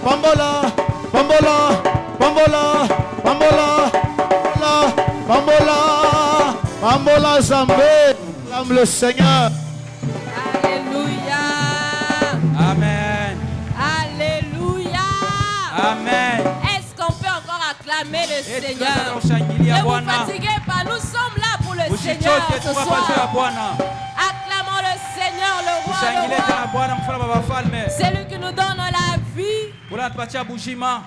Bambola, bambola, bambola, bambola, bambola, bambola, Zambé, l'âme le Seigneur. Alléluia. Amen. Alléluia. Amen. Est-ce qu'on peut encore acclamer le Et Seigneur? tunashangilia Ne vous Bwana. fatiguez pas, nous sommes là pour le Seigneur Usichoke, ce tuko hapa juu ya soir. Bwana. Acclamons le Seigneur, le roi, Tushangilie le tena roi. Bwana mfalme wa wafalme. C'est lui qui nous donne la vie. Bwana anatupatia bujima.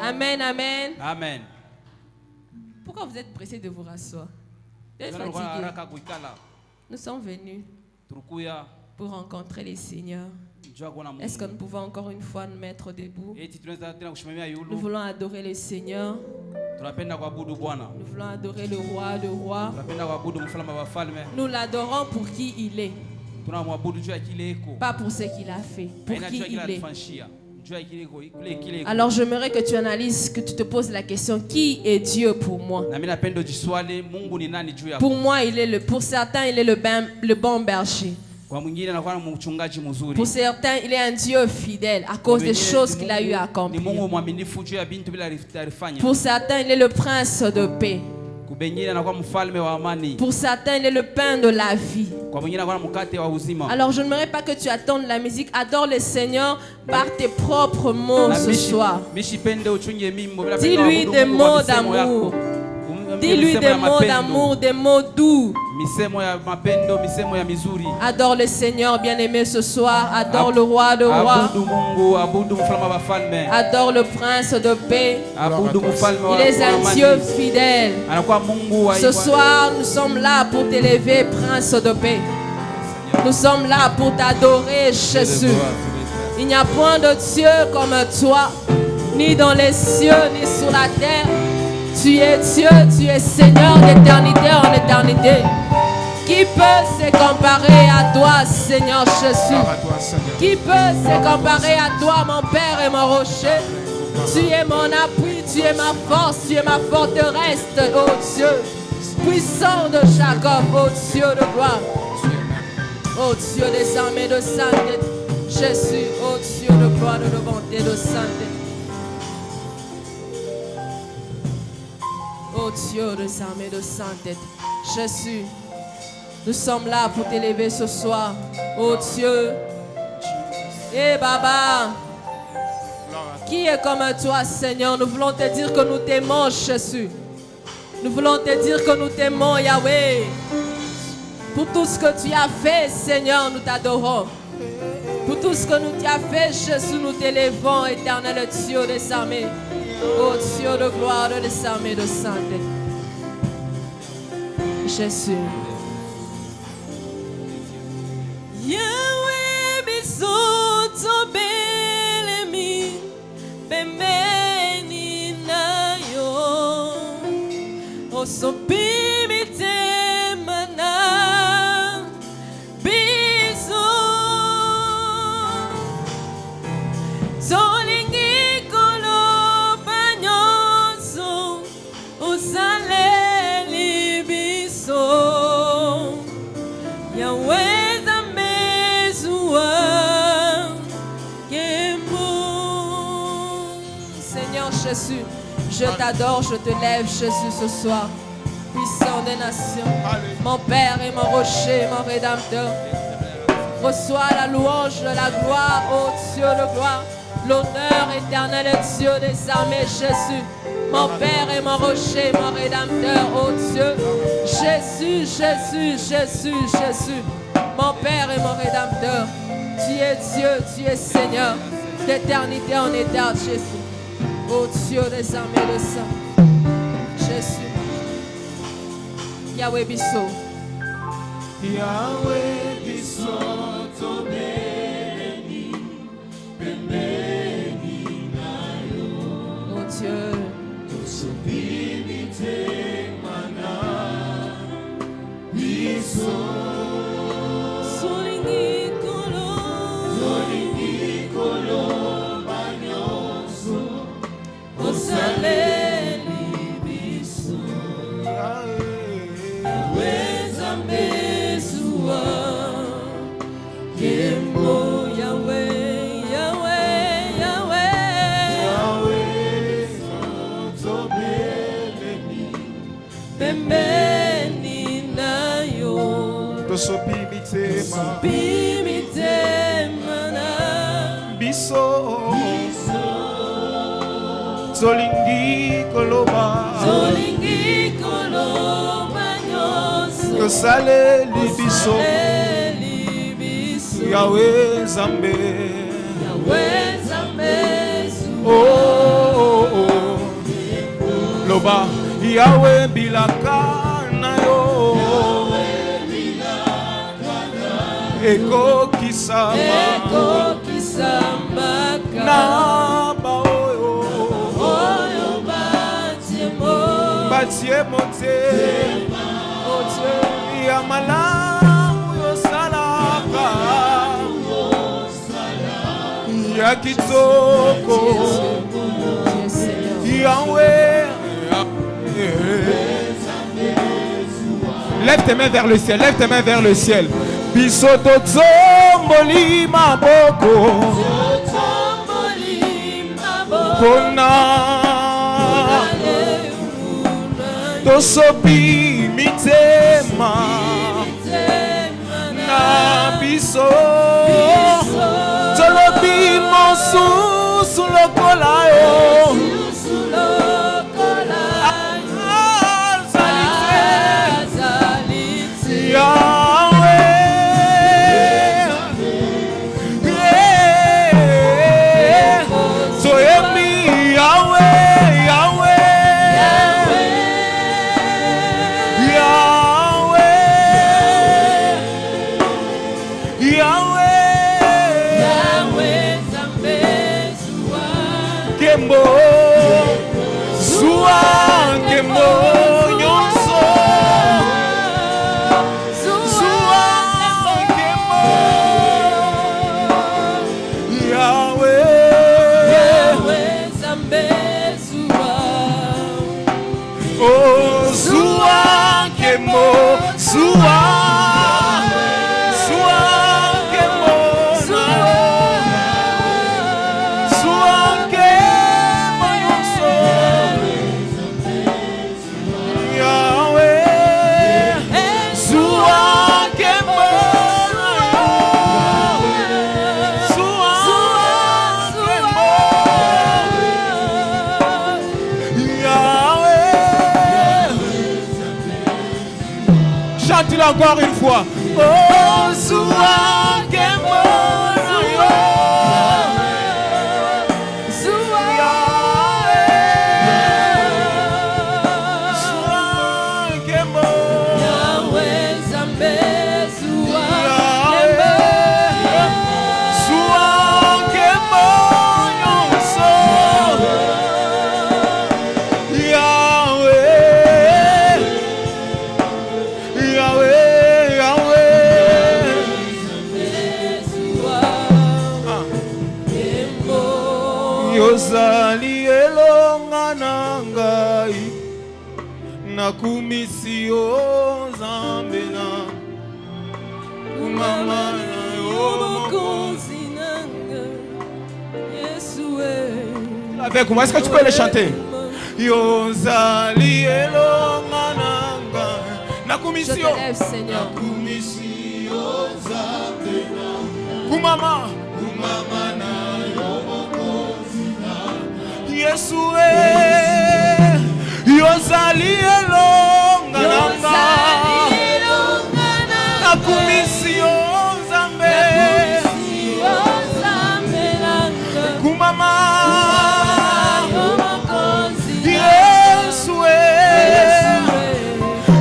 Amen, amen. Amen. Pourquoi vous êtes pressés de vous rasseoir? Vous êtes Tunakuwa na fatigués. haraka kuikala. Nous sommes venus Turukuya pour rencontrer les seigneurs. njoo kuona Est-ce que nous Mungu. pouvons encore une fois nous mettre debout? Eti tunaweza tena kushimamia Nous yulu. voulons adorer le Seigneur. Tunapenda kuabudu Bwana. Nous voulons adorer le roi, le roi. Tunapenda kuabudu mfalme wa wafalme. Nous l'adorons pour qui il est, Tunamwabudu juu ya kile iko. pas pour ce qu'il a fait, pour Haina qui juu ya kile il est. alifanyia. Juu ya kile iko, kile iko. Alors j'aimerais que tu analyses, que tu te poses la question, qui est Dieu pour moi? Na mimi napenda ujiswali Mungu ni nani juu yako. Pour moi, pour certains, il est le bon berger. Kwa mwingine anakuwa mchungaji mzuri. Pour certains, il est un Dieu fidèle à cause des choses qu'il a eu à Ni accomplir. Mungu mwaminifu juu ya bintu bila alifanya. Pour certains, il est le prince de paix. Kwa mwingine anakuwa mfalme wa amani. Pour certains, il est le pain de la vie. Kwa mwingine anakuwa mkate wa uzima. Alors je n'aimerais pas que tu attendes la musique. Adore le Seigneur par tes propres mots ce soir. Dis-lui des mots d'amour. Dis-lui des mots d'amour, des mots doux. Adore le Seigneur bien-aimé ce soir. Adore le roi de rois. Adore le prince de paix. Il est un Dieu fidèle. Ce soir, nous sommes là pour t'élever, prince de paix. Nous sommes là pour t'adorer, Jésus. Il n'y a point de Dieu comme toi, ni dans les cieux, ni sur la terre. Tu es Dieu, tu es Seigneur d'éternité en éternité. Qui peut se comparer à toi, Seigneur Jésus? Qui peut se comparer à toi, mon Père et mon rocher? Tu es mon appui, tu es ma force, tu es ma forteresse, ô Dieu. Puissant de Jacob, ô Dieu de gloire. Ô Dieu des armées de sainteté, Jésus, ô Dieu de gloire, de bonté, de sainteté. Ô Dieu des armées de sainteté, Jésus, nous sommes là pour t'élever ce soir. Ô Dieu, et Baba, qui est comme toi, Seigneur? Nous voulons te dire que nous t'aimons, Jésus. Nous voulons te dire que nous t'aimons, Yahweh. Pour tout ce que tu as fait, Seigneur, nous t'adorons. Pour tout ce que tu as fait, Jésus, nous t'élevons, éternel Dieu des armées. Ô Dieu de gloire, des armées de sainteté. Jésus. Yahweh, bisoto belemi, pembeni na yo. Osopi mana biso. Zolingi kolo banyoso, usaleli biso. Yahweh zamezua kemo. Seigneur Jésus, je t'adore, je te lève, Jésus, ce soir. Puissant des nations, mon Père et mon rocher, mon Rédempteur. Reçois la louange, la gloire, ô Dieu de gloire. L'honneur éternel est Dieu des armées, Jésus. Mon Père et mon rocher, mon Rédempteur, ô Dieu. Jésus, Jésus, Jésus, Jésus. Mon Père et mon Rédempteur. Tu es Dieu, tu es Seigneur. D'éternité en éternité, Jésus. Ô Dieu des armées de sang. Jésus. Yahweh Bisso. Yahweh bisoto belemi, pembeni na yo. Ô Dieu. Tosopimite mana biso. Solingi kolo. Zolingi kolo banyoso. Osaleli biso. Weza mesua. Kemo Yahweh, Yahweh, Yahweh. tosopi mitema na biso tolingi koloba nyonso tosaleli biso Yahweh Nzambe oh loba Yahweh bilaka na yo Eko kisama na baoyo batie mote ya malamu yosalaka ya kitoko Yahweh. Lève tes mains vers le ciel, lève tes mains vers le ciel. Bisoto tsomboli maboko Pona Tosopi mitema Na biso Tolobi mosusu lokola yo Encore une fois. Oh, sois Yozali elonga nangai nakumisio zambena kumama na yo mokonzi nanga Yesue. Avec moi, est-ce que tu peux les chanter? Yozali elonga nanga nakumisio zambena kumama na Yesue Yozali elonga nanga nakumisio Nzambe kumama Yesue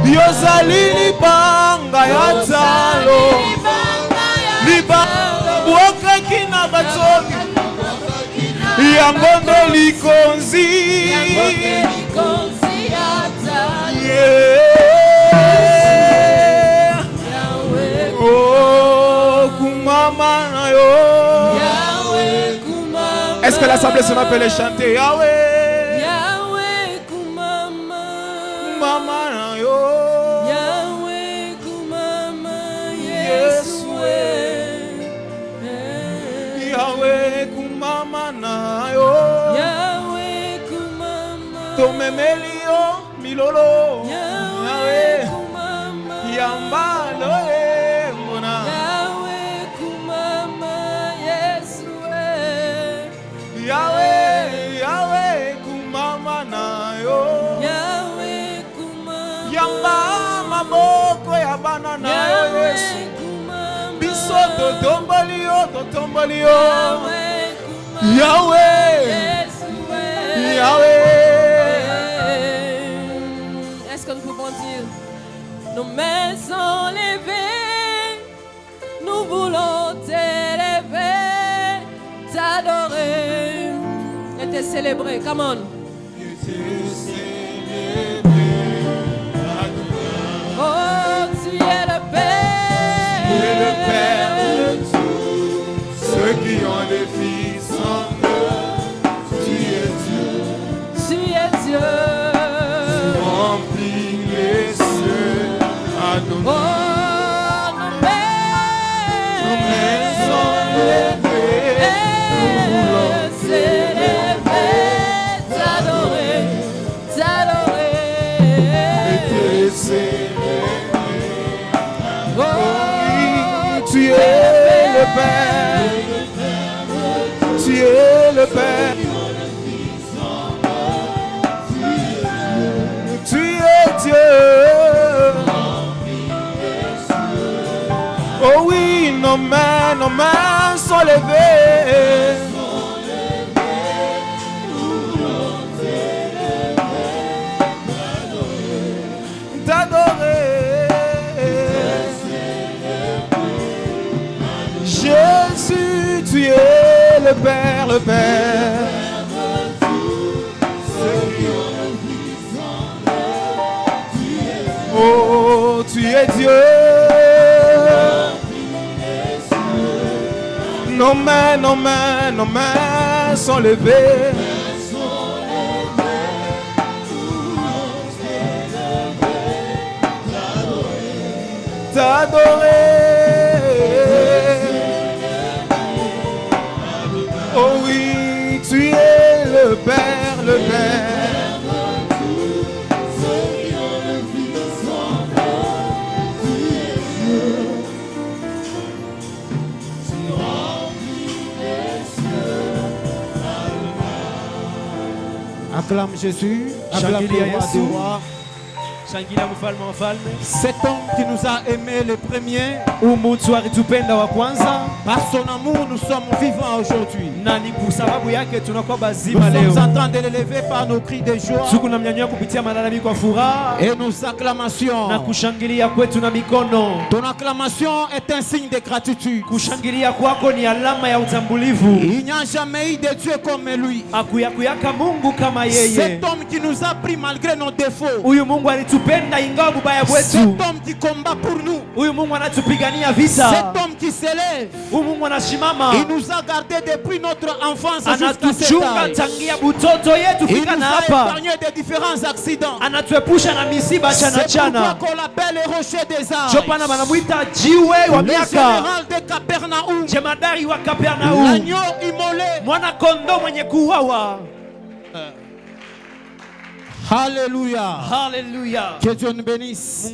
Yozali libanga ya talo libanga bwoka kina batoki Yangondo likonzi Oh kumama na yo. Est-ce que l'assemblée se m'appelle chanter Yahweh Yahweh kumama na yo Yahweh kumama Yesue Yahweh kumama na yo Yahweh kumama tomemelio milolo Yahweh kumama yambalo Est-ce que nous pouvons dire, nos mains sont levées, nous voulons t'élever, t'adorer et te célébrer. Come on. Oh, tu es le Père. Tu es le Père de tous ceux qui ont des fils en eux. Tu es Dieu. Tu es Dieu. Tu remplis les cieux à ton nom. Oh, nos mains sont levées. Nous voulons t'élever, t'adorer, t'adorer et te célébrer. Oh, Tu es le Père. Tu es le Père. Tu es Dieu. Oh oui, nos mains sont levées. T'adorer. Jésus, tu es le Père, le Père. Oh, tu es Dieu. Nos mains sont levées. T'adorer. Oh oui, tu es le Père, le Père. Acclame Jésus. Acclame le roi des rois. Cet homme qui nous a aimés le premier, par son amour nous sommes vivants aujourd'hui. Nous sommes en train de l'élever par nos cris de joie et nos acclamations. Ton acclamation est un signe de gratitude. Il n'y a jamais eu de Dieu comme lui. Cet homme qui nous a pris malgré nos défauts. Cet homme qui combat pour nous. Cet homme qui s'élève. Il nous a gardés depuis notre enfance jusqu'à cet âge. Il nous a épargné de différents accidents. C'est pourquoi qu'on l'appelle le rocher des âges. Le général de Capernaum. L'agneau immolé. Alléluia. Alléluia. Que Dieu nous bénisse.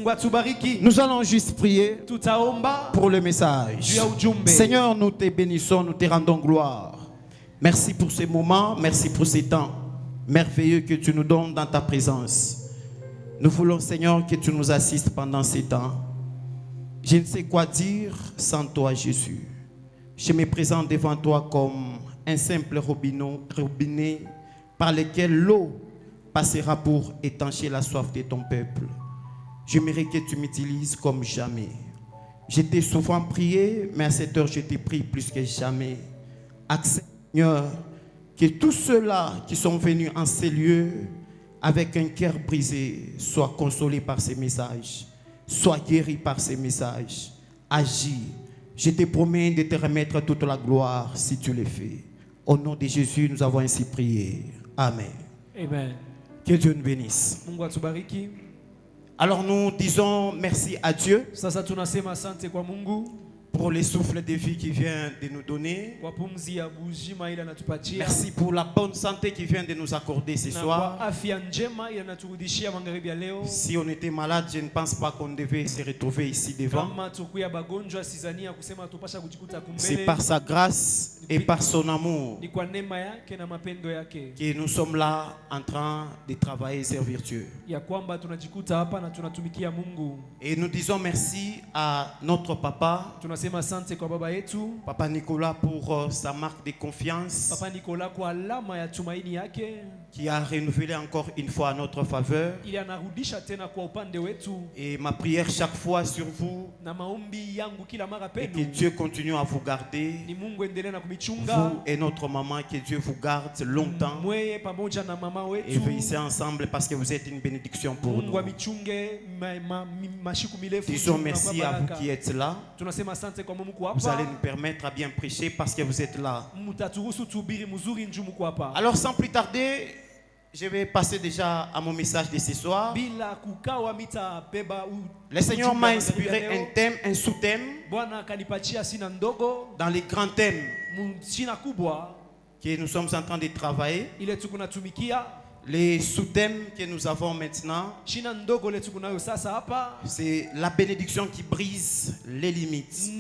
Nous allons juste prier pour le message. Seigneur, nous te bénissons, nous te rendons gloire. Merci pour ce moment, merci pour ces temps merveilleux que tu nous donnes dans ta présence. Nous voulons, Seigneur, que tu nous assistes pendant ces temps. Je ne sais quoi dire sans toi, Jésus. Je me présente devant toi comme un simple robinet par lequel l'eau passera pour étancher la soif de ton peuple. J'aimerais que tu m'utilises comme jamais. Je t'ai souvent prié, mais à cette heure, je t'ai pris plus que jamais. Accepte, Seigneur, que tous ceux-là qui sont venus en ces lieux avec un cœur brisé soient consolés par ces messages, soient guéris par ces messages. Agis. Je te promets de te remettre toute la gloire si tu le fais. Au nom de Jésus, nous avons ainsi prié. Amen. Amen. Que Dieu nous bénisse. Alors nous disons merci à Dieu pour les souffles de vie qu'il vient de nous donner. Merci pour la bonne santé qu'il vient de nous accorder ce soir. Si on était malade, je ne pense pas qu'on devait se retrouver ici devant. C'est par sa grâce et par son amour que nous sommes là en train de travailler et servir Dieu. Et nous disons merci à notre papa Papa Nicolas pour sa marque de confiance qui a renouvelé encore une fois à notre faveur. Et ma prière chaque fois sur vous et que Dieu continue à vous garder, vous et notre maman, que Dieu vous garde longtemps et veillez ensemble parce que vous êtes une bénédiction pour nous. Disons merci à vous qui êtes là. Vous allez nous permettre à bien prêcher parce que vous êtes là. Alors sans plus tarder, je vais passer déjà à mon message de ce soir. Le Seigneur m'a inspiré un thème, un sous-thème dans les grands thèmes que nous sommes en train de travailler. Les sous-thèmes que nous avons maintenant, c'est la bénédiction qui brise les limites.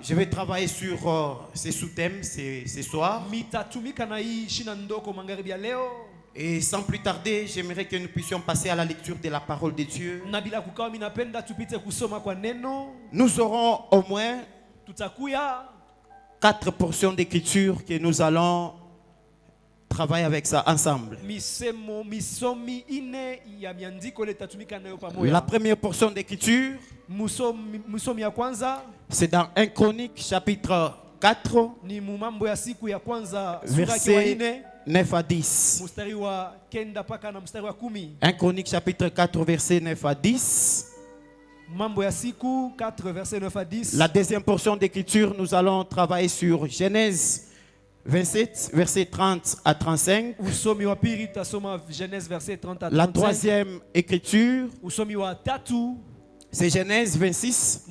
Je vais travailler sur ces sous-thèmes ce soir. Et sans plus tarder, j'aimerais que nous puissions passer à la lecture de la parole de Dieu. Nous aurons au moins 4 portions d'écriture que nous allons travailler avec ça ensemble. La première portion d'écriture, c'est dans 1 Chronique chapitre 4, versets 9 à 10. 1 Chronique chapitre 4, versets 9 à 10. La deuxième portion d'écriture, nous allons travailler sur Genèse 27, versets 30 à 35. La troisième écriture, c'est Genèse 26,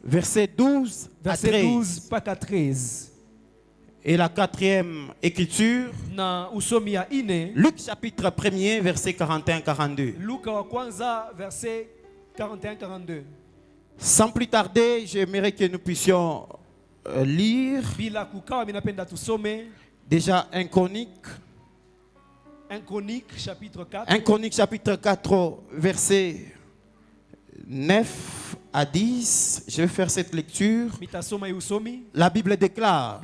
versets 12 à 13. Et la quatrième écriture, Luc chapitre 1er, verset 41-42. Sans plus tarder, j'aimerais que nous puissions lire déjà 1 Chronique chapitre 4. 1 Chronique chapitre 4, verset 9 à 10. Je vais faire cette lecture. La Bible déclare: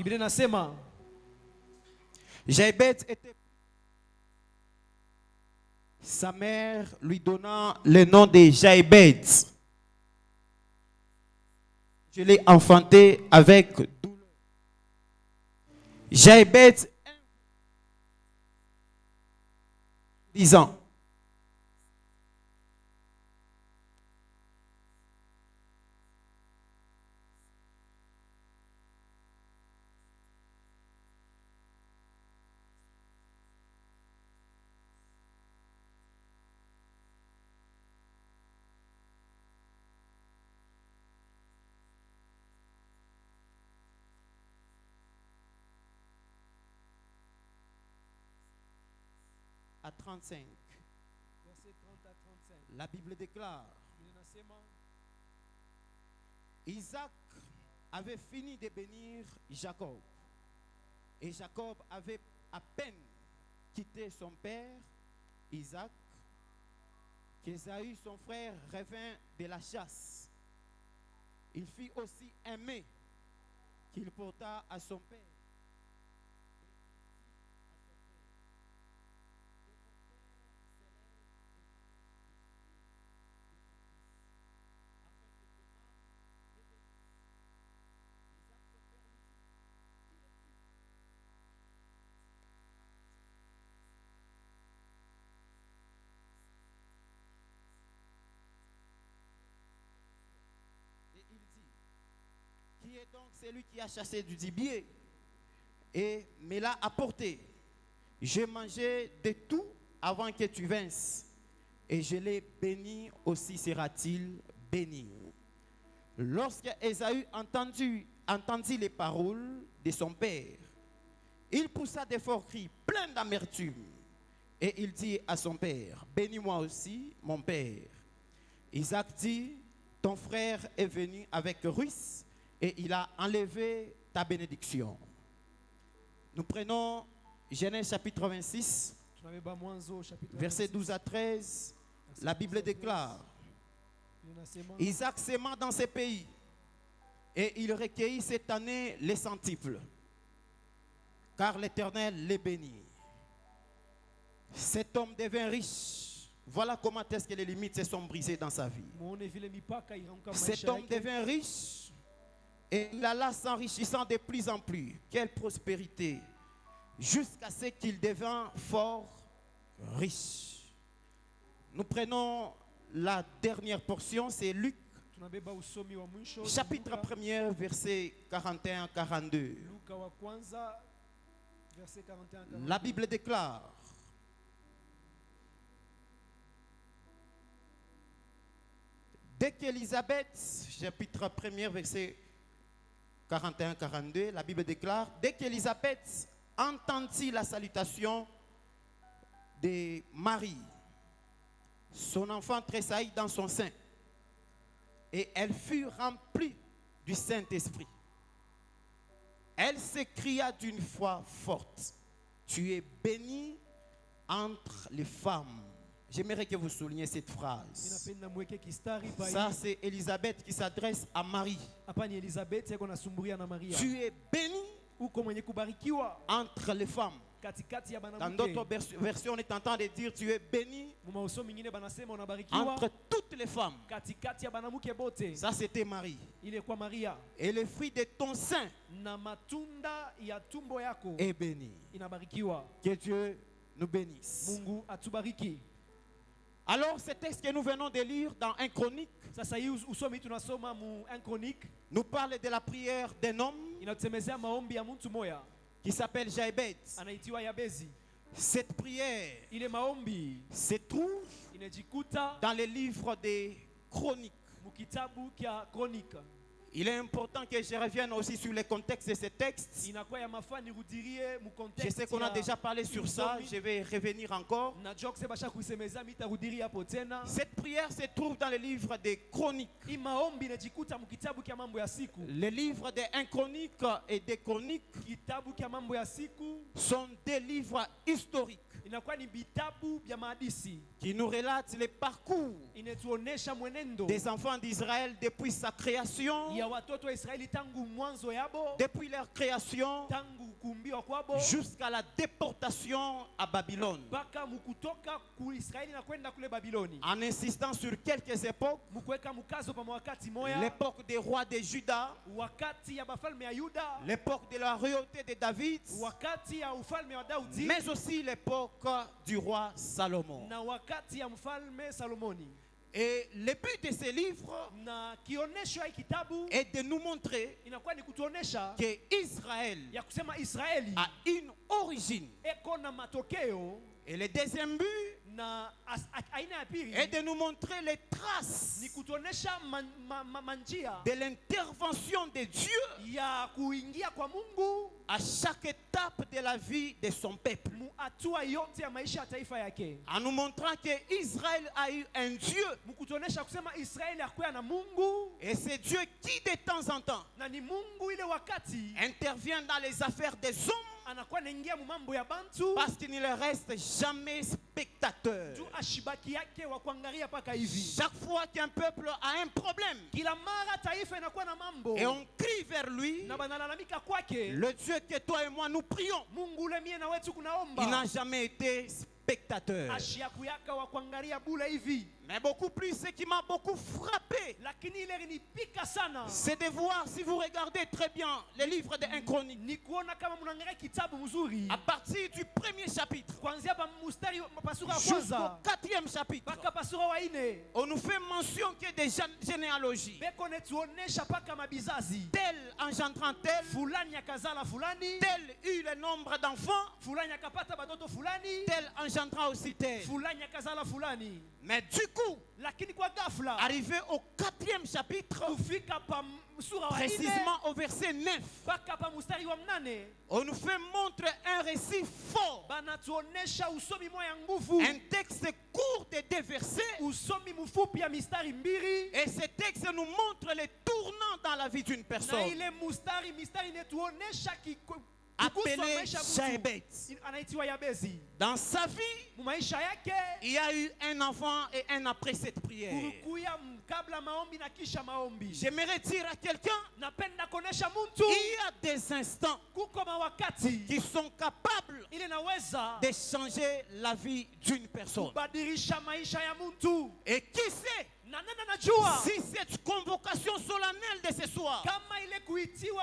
Jaébet était... Sa mère lui donna le nom de Jaébet. Je l'ai enfanté avec douleur. Jaébet, 10 ans. À 35. La Bible déclare: Isaac avait fini de bénir Jacob. Et Jacob avait à peine quitté son père Isaac qu'Ésaü, son frère, revint de la chasse. Il fit aussi un mets qu'il porta à son père. Qui est donc celui qui a chassé du gibier et me l'a apporté? J'ai mangé de tout avant que tu vinsses, et je l'ai béni, aussi sera-t-il béni. Lorsque Ésaü entendit les paroles de son père, il poussa de forts cris pleins d'amertume, et il dit à son père: bénis-moi aussi, mon père. Isaac dit: ton frère est venu avec ruse, et il a enlevé ta bénédiction. Nous prenons Genèse chapitre 26, versets 12 à 13. La Bible déclare: Isaac s'aima dans ces pays et il recueillit cette année les centiples, car l'Éternel les bénit. Cet homme devint riche. Voilà comment est-ce que les limites se sont brisées dans sa vie. Cet homme devint riche et il alla s'enrichissant de plus en plus. Quelle prospérité! Jusqu'à ce qu'il devint fort riche. Nous prenons la dernière portion, c'est Luc, chapitre 1er, verset 41-42. La Bible déclare: dès qu'Élisabeth, chapitre 1er, verset 41-42, la Bible déclare: dès qu'Élisabeth entendit la salutation de Marie, son enfant tressaillit dans son sein et elle fut remplie du Saint-Esprit. Elle s'écria d'une voix forte: tu es bénie entre les femmes. J'aimerais que vous souligniez cette phrase. Ça, c'est Élisabeth qui s'adresse à Marie. Tu es bénie entre les femmes. Dans d'autres versions, on est en train de dire: tu es béni entre toutes les femmes. Ça, c'était Marie. Et le fruit de ton sein est béni. Que Dieu nous bénisse. Alors, ce texte que nous venons de lire dans 1 Chronique nous parle de la prière d'un homme qui s'appelle Jaébet. Cette prière se trouve dans les livres des Chroniques. Il est important que je revienne aussi sur le contexte de ce texte. Je sais qu'on a déjà parlé sur ça, je vais revenir encore. Cette prière se trouve dans le livre des Chroniques. Les livres des 1 Chronique et des Chroniques sont des livres historiques qui nous relatent les parcours des enfants d'Israël depuis sa création, depuis leur création jusqu'à la déportation à Babylone, en insistant sur quelques époques. L'époque des rois de Juda, l'époque de la royauté de David, mais aussi l'époque du roi Salomon. Et le but de ce livre est de nous montrer que Israël a une origine. Et le deuxième but est de nous montrer les traces de l'intervention de Dieu à chaque étape de la vie de son peuple, en nous montrant que Israël a eu un Dieu, et c'est Dieu qui de temps en temps intervient dans les affaires des hommes, parce qu'il ne reste jamais spectateur. Chaque fois qu'un peuple a un problème et on crie vers lui, le Dieu que toi et moi nous prions, il n'a jamais été spectateur. Mais beaucoup plus, ce qui m'a beaucoup frappé, c'est de voir, si vous regardez très bien les livres de 1 Chronique, à partir du premier chapitre jusqu'au 4e chapitre, on nous fait mention que des généalogies, tel engendrant tel, tel eut le nombre d'enfants, tel engendrant aussi tel. Mais du coup, arrivé au 4e chapitre, précisément au verset 9, on nous fait montrer un récit fort, un texte court de 2 versets, et ce texte nous montre les tournants dans la vie d'une personne. À appelé Jaébet. Dans sa vie, il y a eu un avant et un après cette prière. J'aimerais dire à quelqu'un, il y a des instants qui sont capables de changer la vie d'une personne. Et qui sait, si cette convocation solennelle de ce soir, Dieu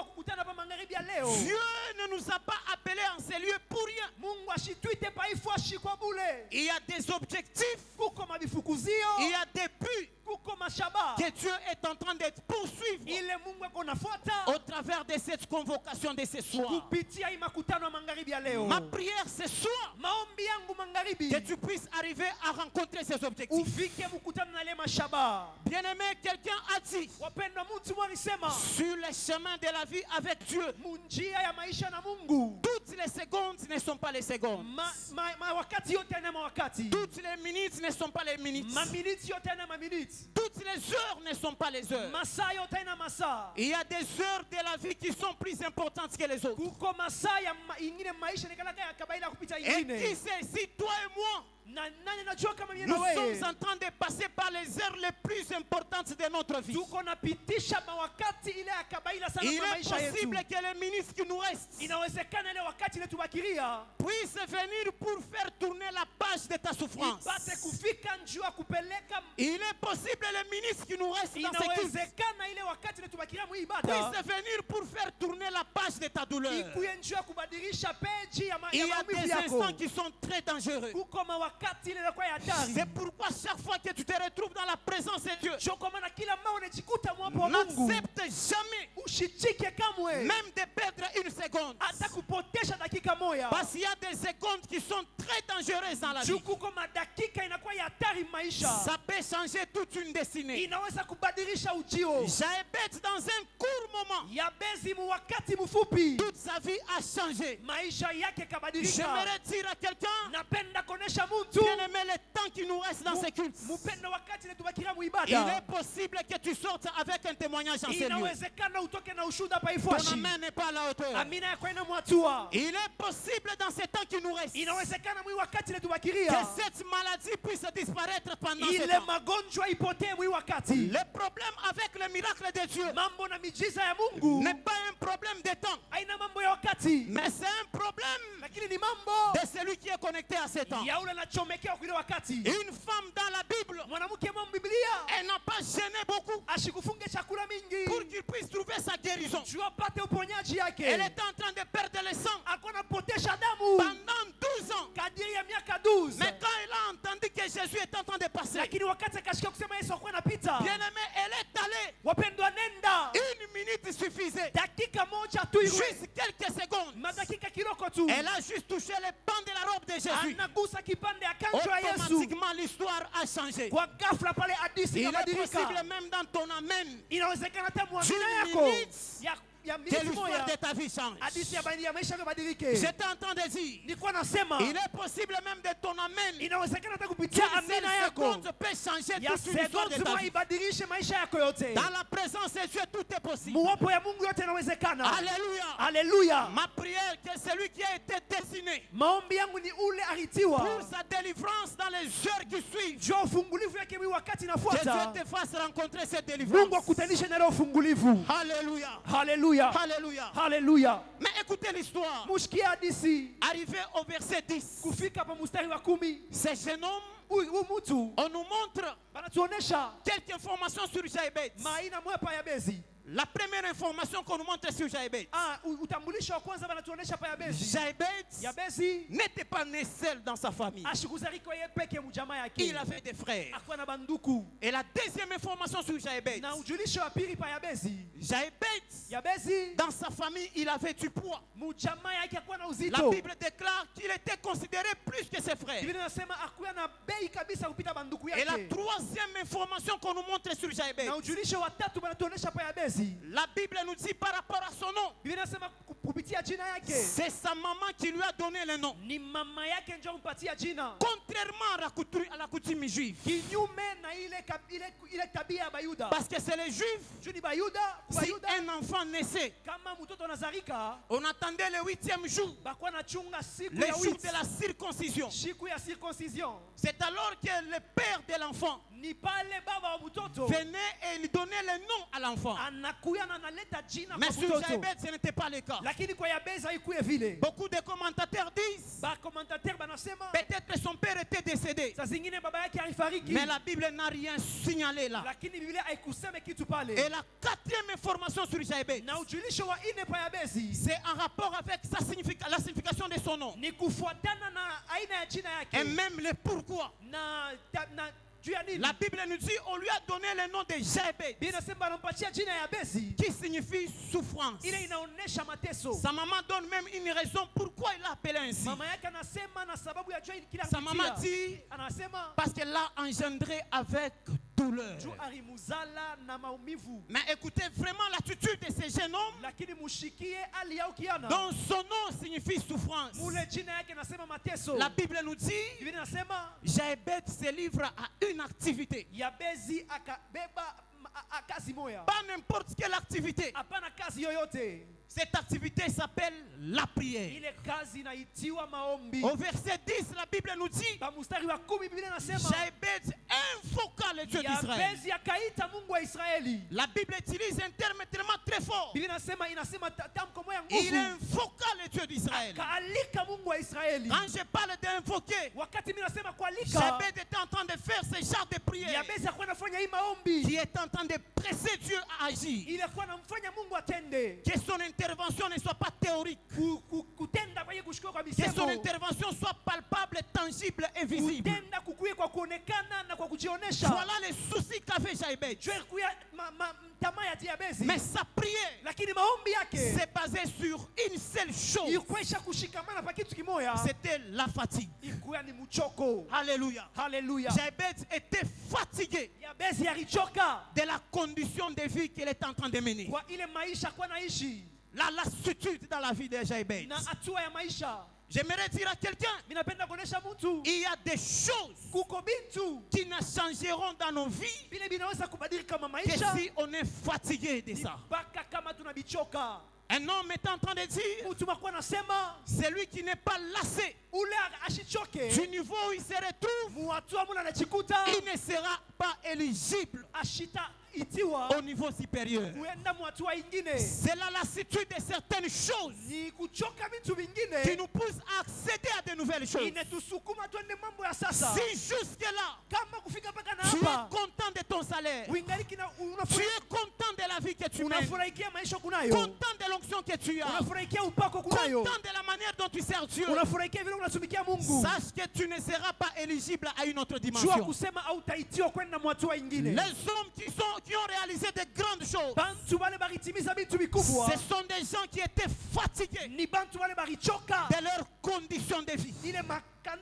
ne nous a pas appelés en ces lieux pour rien. Il y a des objectifs, il y a des buts que Dieu est en train de poursuivre au travers de cette convocation de ce soir. Ma prière ce soir, que tu puisses arriver à rencontrer ces objectifs. Bien-aimé, quelqu'un a dit, sur le chemin de la vie avec Dieu, toutes les secondes ne sont pas les secondes. Toutes les minutes ne sont pas les minutes. Toutes les heures ne sont pas les heures. Il y a des heures de la vie qui sont plus importantes que les autres. Et qui sait, si toi et moi, nous sommes en train de passer par les heures les plus importantes de notre vie, il est possible que les ministres qui nous restent puissent venir pour faire tourner la page de ta souffrance. Il est possible que les ministres qui nous restent dans ce culte puissent venir pour faire tourner la page de ta douleur. Il y a des instants qui sont très dangereux. C'est pourquoi chaque fois que tu te retrouves dans la présence de Dieu, n'accepte jamais même de perdre une seconde. Parce qu'il y a des secondes qui sont très dangereuses dans la vie. Ça peut changer toute une destinée. Jaébet, dans un court moment, toute sa vie a changé. J'aimerais dire à quelqu'un, bien-aimé, le temps qui nous reste dans ce culte, il est possible que tu sortes avec un témoignage en ces lieux. Ton amen n'est pas à la hauteur. Il est possible dans ce temps qui nous reste que cette maladie puisse disparaître pendant ce temps. Le problème avec le miracle de Dieu n'est pas un problème de temps, mais c'est un problème de celui qui est connecté à ce temps. Une femme dans la Bible, elle n'a pas gêné beaucoup pour qu'il puisse trouver sa guérison. Elle était en train de perdre le sang pendant 12 ans. Mais quand elle a entendu que Jésus est en train de passer, bien-aimé, elle est allée. Une minute suffisait. Juste quelques secondes. Elle a juste touché les pans de la robe de Jésus. Automatiquement, l'histoire a changé. Il est possible même dans ton amen, que l'histoire de ta vie change. J'étais en train de dire, il est possible même de ton amen, qu'une seule seconde peut changer toute une histoire de ta vie. Dans la présence de Dieu, tout est possible. Alléluia. Alléluia. Ma prière, que celui qui a été destiné pour sa délivrance dans les heures qui suivent, que Dieu te fasse rencontrer cette délivrance. Alléluia. Alléluia. Alléluia. Alléluia. Mais écoutez l'histoire. Arrivé au verset 10, ce jeune homme, on nous montre quelques informations sur Jaébet. La première information qu'on nous montre sur Jaébet, Jaébet n'était pas né seul dans sa famille. Il avait des frères. Et la deuxième information sur Jaébet, Jaébet, dans sa famille, il avait du poids. La Bible déclare qu'il était considéré plus que ses frères. Et la troisième information qu'on nous montre sur Jaébet, La Bible nous dit par rapport à son nom, c'est sa maman qui lui a donné le nom. Contrairement à la coutume juive. Parce que c'est les Juifs. Si un enfant naissait, on attendait le 8e jour, le jour de la circoncision. C'est alors que le père de l'enfant venait et il donnait le nom à l'enfant. Mais sur Jaébet, ce n'était pas le cas. Beaucoup de commentateurs disent peut-être son père était décédé. Mais la Bible n'a rien signalé là. Et la 4e information sur Jaébet, c'est en rapport avec la signification de son nom. Et même le pourquoi. La Bible nous dit on lui a donné le nom de Jaébet, qui signifie souffrance. Sa maman donne même une raison pourquoi il l'a appelé ainsi. Sa maman dit parce qu'elle l'a engendré avec douleur. Mais écoutez vraiment l'attitude de ce jeune homme, dont son nom signifie souffrance. La Bible nous dit Jaébet se livre à une activité. Pas n'importe quelle activité. Cette activité s'appelle la prière. Au verset 10, la Bible nous dit Jaébet invoqua le Dieu d'Israël. La Bible utilise un terme tellement très fort. Il invoqua le Dieu d'Israël. Quand je parle d'invoquer, Jaébet était en train de faire ce genre de prière, qui est en train de presser Dieu à agir. Que son intervention ne soit pas théorique. Que son intervention soit palpable, tangible et visible. Voilà les soucis qu'avait Jaébet. Mais sa prière s'est basée sur une seule chose. C'était la fatigue. Alléluia. Jaébet était fatigué de la condition de vie qu'il est en train de mener. La lassitude dans la vie de Jaébet. J'aimerais dire à quelqu'un, il y a des choses qui ne changeront dans nos vies que si on est fatigué de ça. Un homme est en train de dire, celui qui n'est pas lassé du niveau où il se retrouve, il ne sera pas éligible au niveau supérieur. C'est la lassitude de certaines choses qui nous pousse à accéder à de nouvelles choses. Si jusque-là, tu es content de ton salaire, tu es content de la vie que tu mènes, content de l'onction que tu as, content de la manière dont tu sers Dieu, sache que tu ne seras pas éligible à une autre dimension. Les hommes qui ont réalisé de grandes choses, ce sont des gens qui étaient fatigués de leurs conditions de vie. Un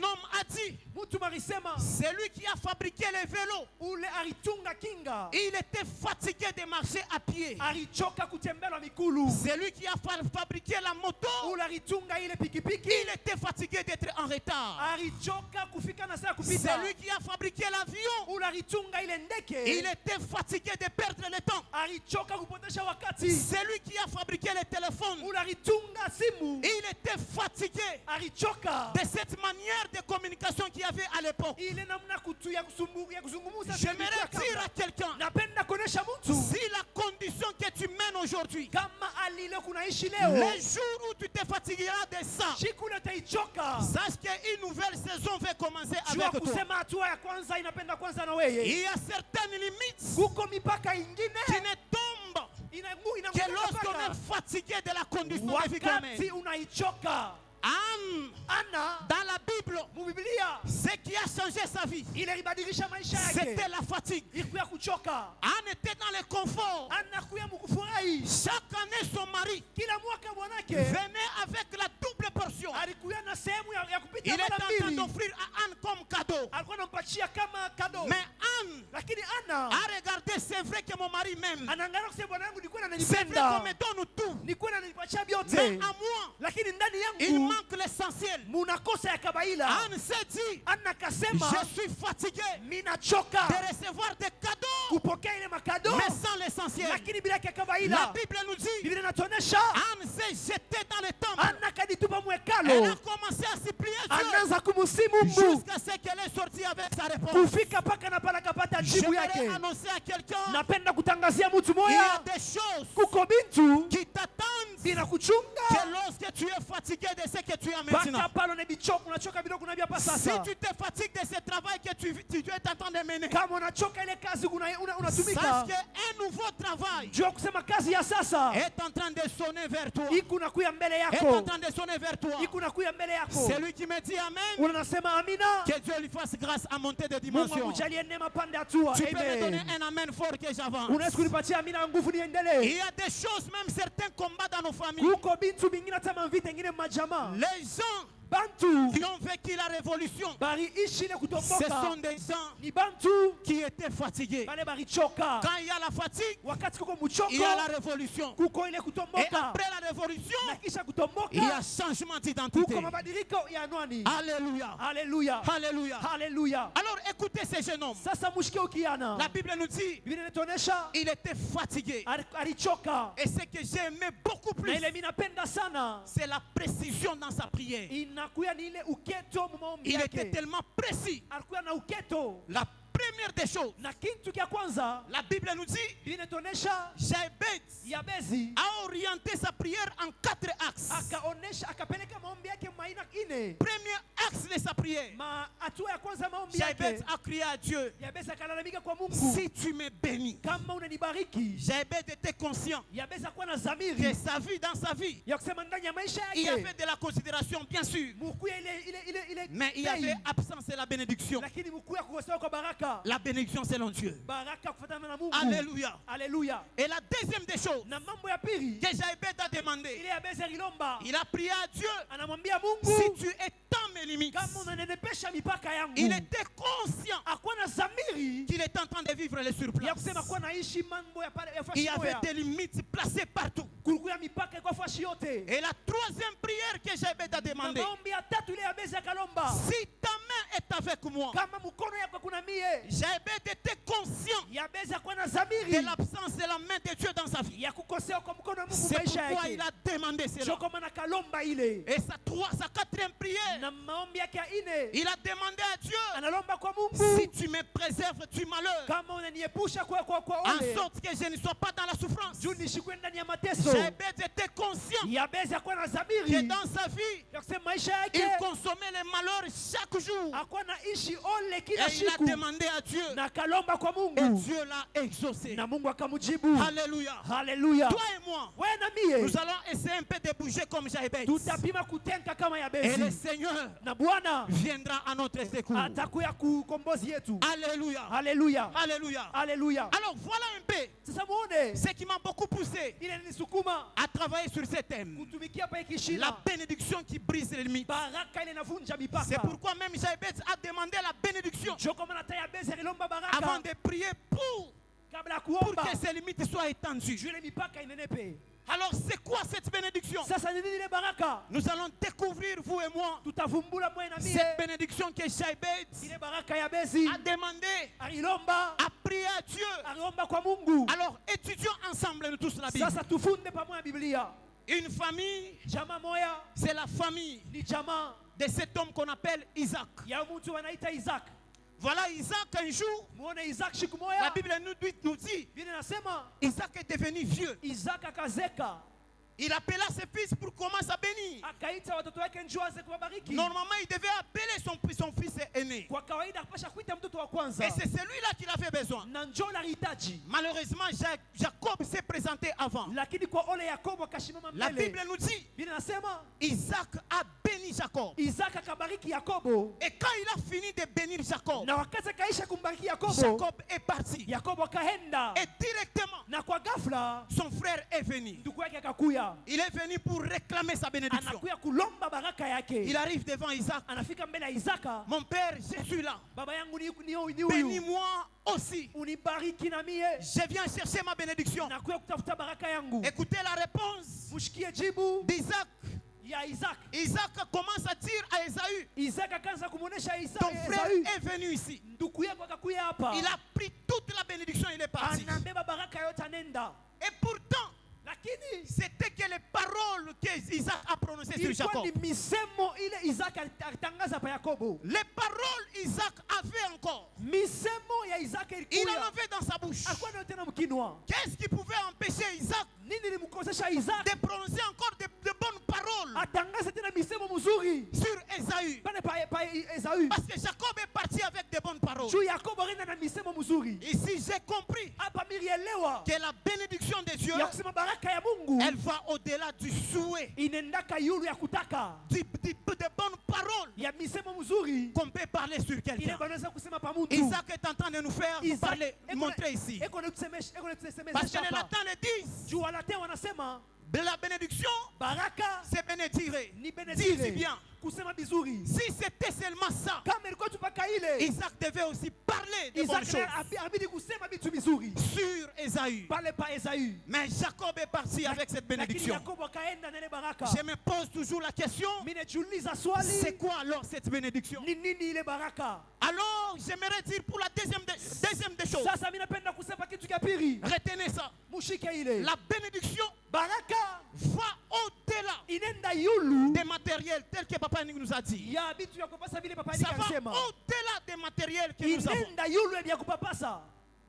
homme a dit, celui qui a fabriqué les vélos, il était fatigué de marcher à pied. Celui qui a fabriqué la moto, il était fatigué d'être en retard. Celui qui a fabriqué l'avion, il était fatigué de perdre le temps. Celui qui a fabriqué le téléphone, il était fatigué de cette manière de communication qu'il y avait à l'époque. J'aimerais dire à quelqu'un, si la condition que tu mènes aujourd'hui, les jours où tu te fatigueras de ça, sache qu'une nouvelle saison va commencer avec toi. Il y a certaines limites qui ne tombent que lorsqu'on est fatigué de la condition de vie qu'on mène. Anna, dans la Bible, ce qui a changé sa vie, c'était la fatigue. Anne était dans le confort. Chaque année, son mari venait avec la double portion. Il est en train d'offrir à Anne comme cadeau. Mais Anne a regardé, c'est vrai que mon mari m'aime. C'est vrai qu'on me donne tout. Mais à moi, il manque l'essentiel. Anne s'est dit, je suis fatigué de recevoir des cadeaux, mais sans l'essentiel. La Bible nous dit, Anne s'est jetée dans le temple. Elle a commencé à supplier Dieu jusqu'à ce qu'elle est sortie avec sa réponse. J'aimerais annoncer à quelqu'un, il y a des choses qui t'attendent que lorsque tu es fatigué de ce que tu as maintenant. Si tu te fatigues de ce travail que tu es en train de mener, sache qu'un nouveau travail est en train de sonner vers toi. Est en train de sonner vers toi. C'est lui qui me dit Amen. Que Dieu lui fasse grâce à monter de dimension. Tu peux me donner un Amen fort que j'avance. Il y a des choses, même certains combats dans nos familles. Les gens qui ont vécu la révolution, ce sont des gens qui étaient fatigués. Quand il y a la fatigue, il y a la révolution. Et après la révolution, il y a changement d'identité. Alléluia. Alléluia. Alléluia. Alléluia. Alors écoutez ces jeunes hommes. La Bible nous dit, il était fatigué. Et ce que j'ai aimé beaucoup plus, c'est la précision dans sa prière. Il était tellement précis. La première des choses, la Bible nous dit, Jabez a orienté sa prière en 4 axes. Premier axe de sa prière, Jabez a crié à Dieu, si tu me bénis. Jabez était conscient que sa vie, dans sa vie, il y avait de la considération, bien sûr, mais il y avait absence de la bénédiction. La bénédiction selon Dieu. Alléluia. Alléluia. Et la deuxième des choses que Jabez a demandé, il a prié à Dieu, si tu étends mes limites. Il était conscient qu'il était en train de vivre les surplaces. Il y avait des limites placées partout. Et la troisième prière que Jabez a demandé, si ta main est avec moi. Jabez était conscient de l'absence de la main de Dieu dans sa vie. C'est pourquoi il a demandé cela. Et sa quatrième prière, il a demandé à Dieu, si tu me préserves du malheur, en sorte que je ne sois pas dans la souffrance. Jabez était conscient que dans sa vie, il consommait les malheurs chaque jour. Et il a demandé à Dieu, et Dieu l'a exaucé. Alléluia. Alléluia. Toi et moi, nous allons essayer un peu de bouger comme Jabez. Et le Seigneur viendra à notre secours. Alléluia. Alléluia. Alléluia. Alléluia. Alors voilà un peu ce qui m'a beaucoup poussé à travailler sur ce thème. La bénédiction qui brise les limites. C'est pourquoi même Jabez a demandé la bénédiction avant de prier pour que ces limites soient étendues. Alors c'est quoi cette bénédiction? Nous allons découvrir, vous et moi, cette bénédiction que Jabez a demandé, a prié à Dieu. Alors étudions ensemble nous tous la Bible. Une famille, c'est la famille de cet homme qu'on appelle Isaac. Voilà Isaac un jour, la Bible nous dit, Isaac est devenu vieux. Il appela ses fils pour commencer à bénir. Normalement, il devait appeler son fils aîné. Et c'est celui-là qu'il avait besoin. Malheureusement, Jacob s'est présenté avant. La Bible nous dit, Isaac a béni béni Jacob. Isaac akabariki Yakobo. Et quand il a fini de bénir Jacob, Na wakati akaisha kumbariki Yakobo, Jacob est parti. Yakobo akaenda. Et directement, Na kwa ghafla son frère est venu. ndugu yake akakuya. Il est venu pour réclamer sa bénédiction. Anakuya kulomba baraka yake. Il arrive devant Isaac. Anafika mbele ya Isaka. Mon père, je suis là. Baba yangu ni huyu. Bénis-moi aussi. Unibariki na mie. Je viens chercher ma bénédiction. Nakuya kutafuta baraka yangu. Écoutez la réponse Mushikie jibu d'Isaac. ya Isaac. Isaac commence à dire à Esaü, Isaac akaanza kumuonesha Isaac. ton frère est venu ici. Ndugu yako akakuya hapa. Il a pris toute la bénédiction, il est parti. Anabeba baraka yote anenda. Et pourtant, Lakini c'était que les paroles que Isaac a prononcées sur ilikuwa Jacob. ni misemo ile Isaac alitangaza pa Yakobo. Les paroles Isaac avait encore. Misemo ya Isaac Il en ilikuwa avait dans sa bouche. alikuwa nayo tena mkinwa. Qu'est-ce qui pouvait empêcher Isaac Nini ilimkosesha Isaac de prononcer encore de bonnes paroles atangaze tena misemo mzuri sur Esaü? pale pa Esau? Parce que Jacob est parti avec de bonnes paroles. Juu Yakobo renda na misemo mzuri. Ici, j'ai compris Hapa mirielewa que la bénédiction de Dieu, ya kusema baraka ya Mungu elle va au-delà du souhait, inendaka yulu ya kutaka de bonnes paroles ya misemo mzuri qu'on peut parler sur ile quelqu'un. banaweza kusema pa mtu. Isaac est en train de nous faire parler, montrer ici. Eko na tusemesha Parce que les hapa. latins le disent. Juu walatin wanasema La bénédiction, baraka c'est bénédire. ni Dis benedire. bien. Kusema bizuri. Si c'était seulement ça, Kama ilikuwa tupaka ile Isaac devait aussi parler de bonnes Isaac choses abidi kusema vitu vizuri sur Esaü. pale pa Esau. Mais Jacob est parti avec cette Lakini bénédiction. Yakobo akaenda na ile baraka. Je me pose toujours la question, Mimi najiuliza swali, c'est quoi alors cette bénédiction? ni nini ile baraka? Alors, j'aimerais dire pour la deuxième des choses, Sasa mimi napenda kusema kitu cha pili. retenez ça. Mushike ile. La bénédiction Baraka va au-delà inenda yulu des matériels tels que Papa nous a dit. ya vitu ya kupasa vile papa Ça va alisema. au-delà des matériels que nous avons. Inenda yulu ya kupapasa.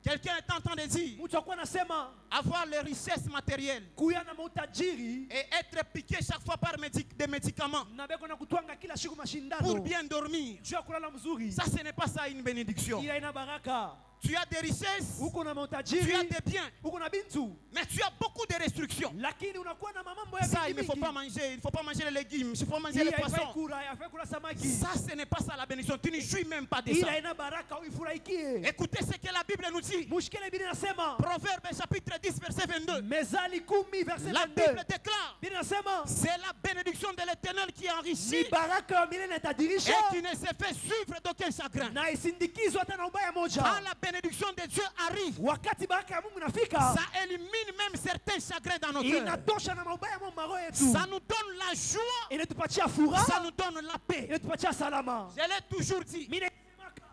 Quelqu'un est en train de dire, Mtu akuwa anasema avoir les richesses matérielles kuya na utajiri et être piqué chaque fois par des médicaments na beko na kutwanga kila siku pour mashindano. bien dormir. Juu ya kulala mzuri. Ça, ce n'est pas ça une bénédiction. Ila ina baraka. Tu as des richesses, Uko na tu as utajiri, des biens, uko na bintu. mais tu as beaucoup de restrictions. Lakini unakuwa na mambo ya Ça, il ne faut pas manger, il ne faut pas manger les légumes, il faut manger Hii les haifai poissons. kula, haifai kula samaki. Ça, ce n'est pas ça la bénédiction. Tu ne jouis même pas de ça. Ila ina baraka uifurahikie. Écoutez ce que la Bible nous dit. Mushikile Biblia inasema Proverbe chapitre 10, verset 22. Mezali 10 verset La 22. Bible déclare, Biblia inasema c'est la bénédiction de l'Éternel qui enrichit ni baraka ya milele itadirisha et qui ne se fait suivre d'aucun chagrin. na isindikizwe hata na ubaya Quand moja. la bénédiction de Dieu arrive, Wakati baraka ya Mungu inafika, ça élimine même certains chagrins dans nos cœurs. inatosha na maubaya mo maro yetu. Ça nous donne la joie, Inatupatia ça furaha, nous donne la paix. inatupatia salama. Je l'ai toujours dit, Mimi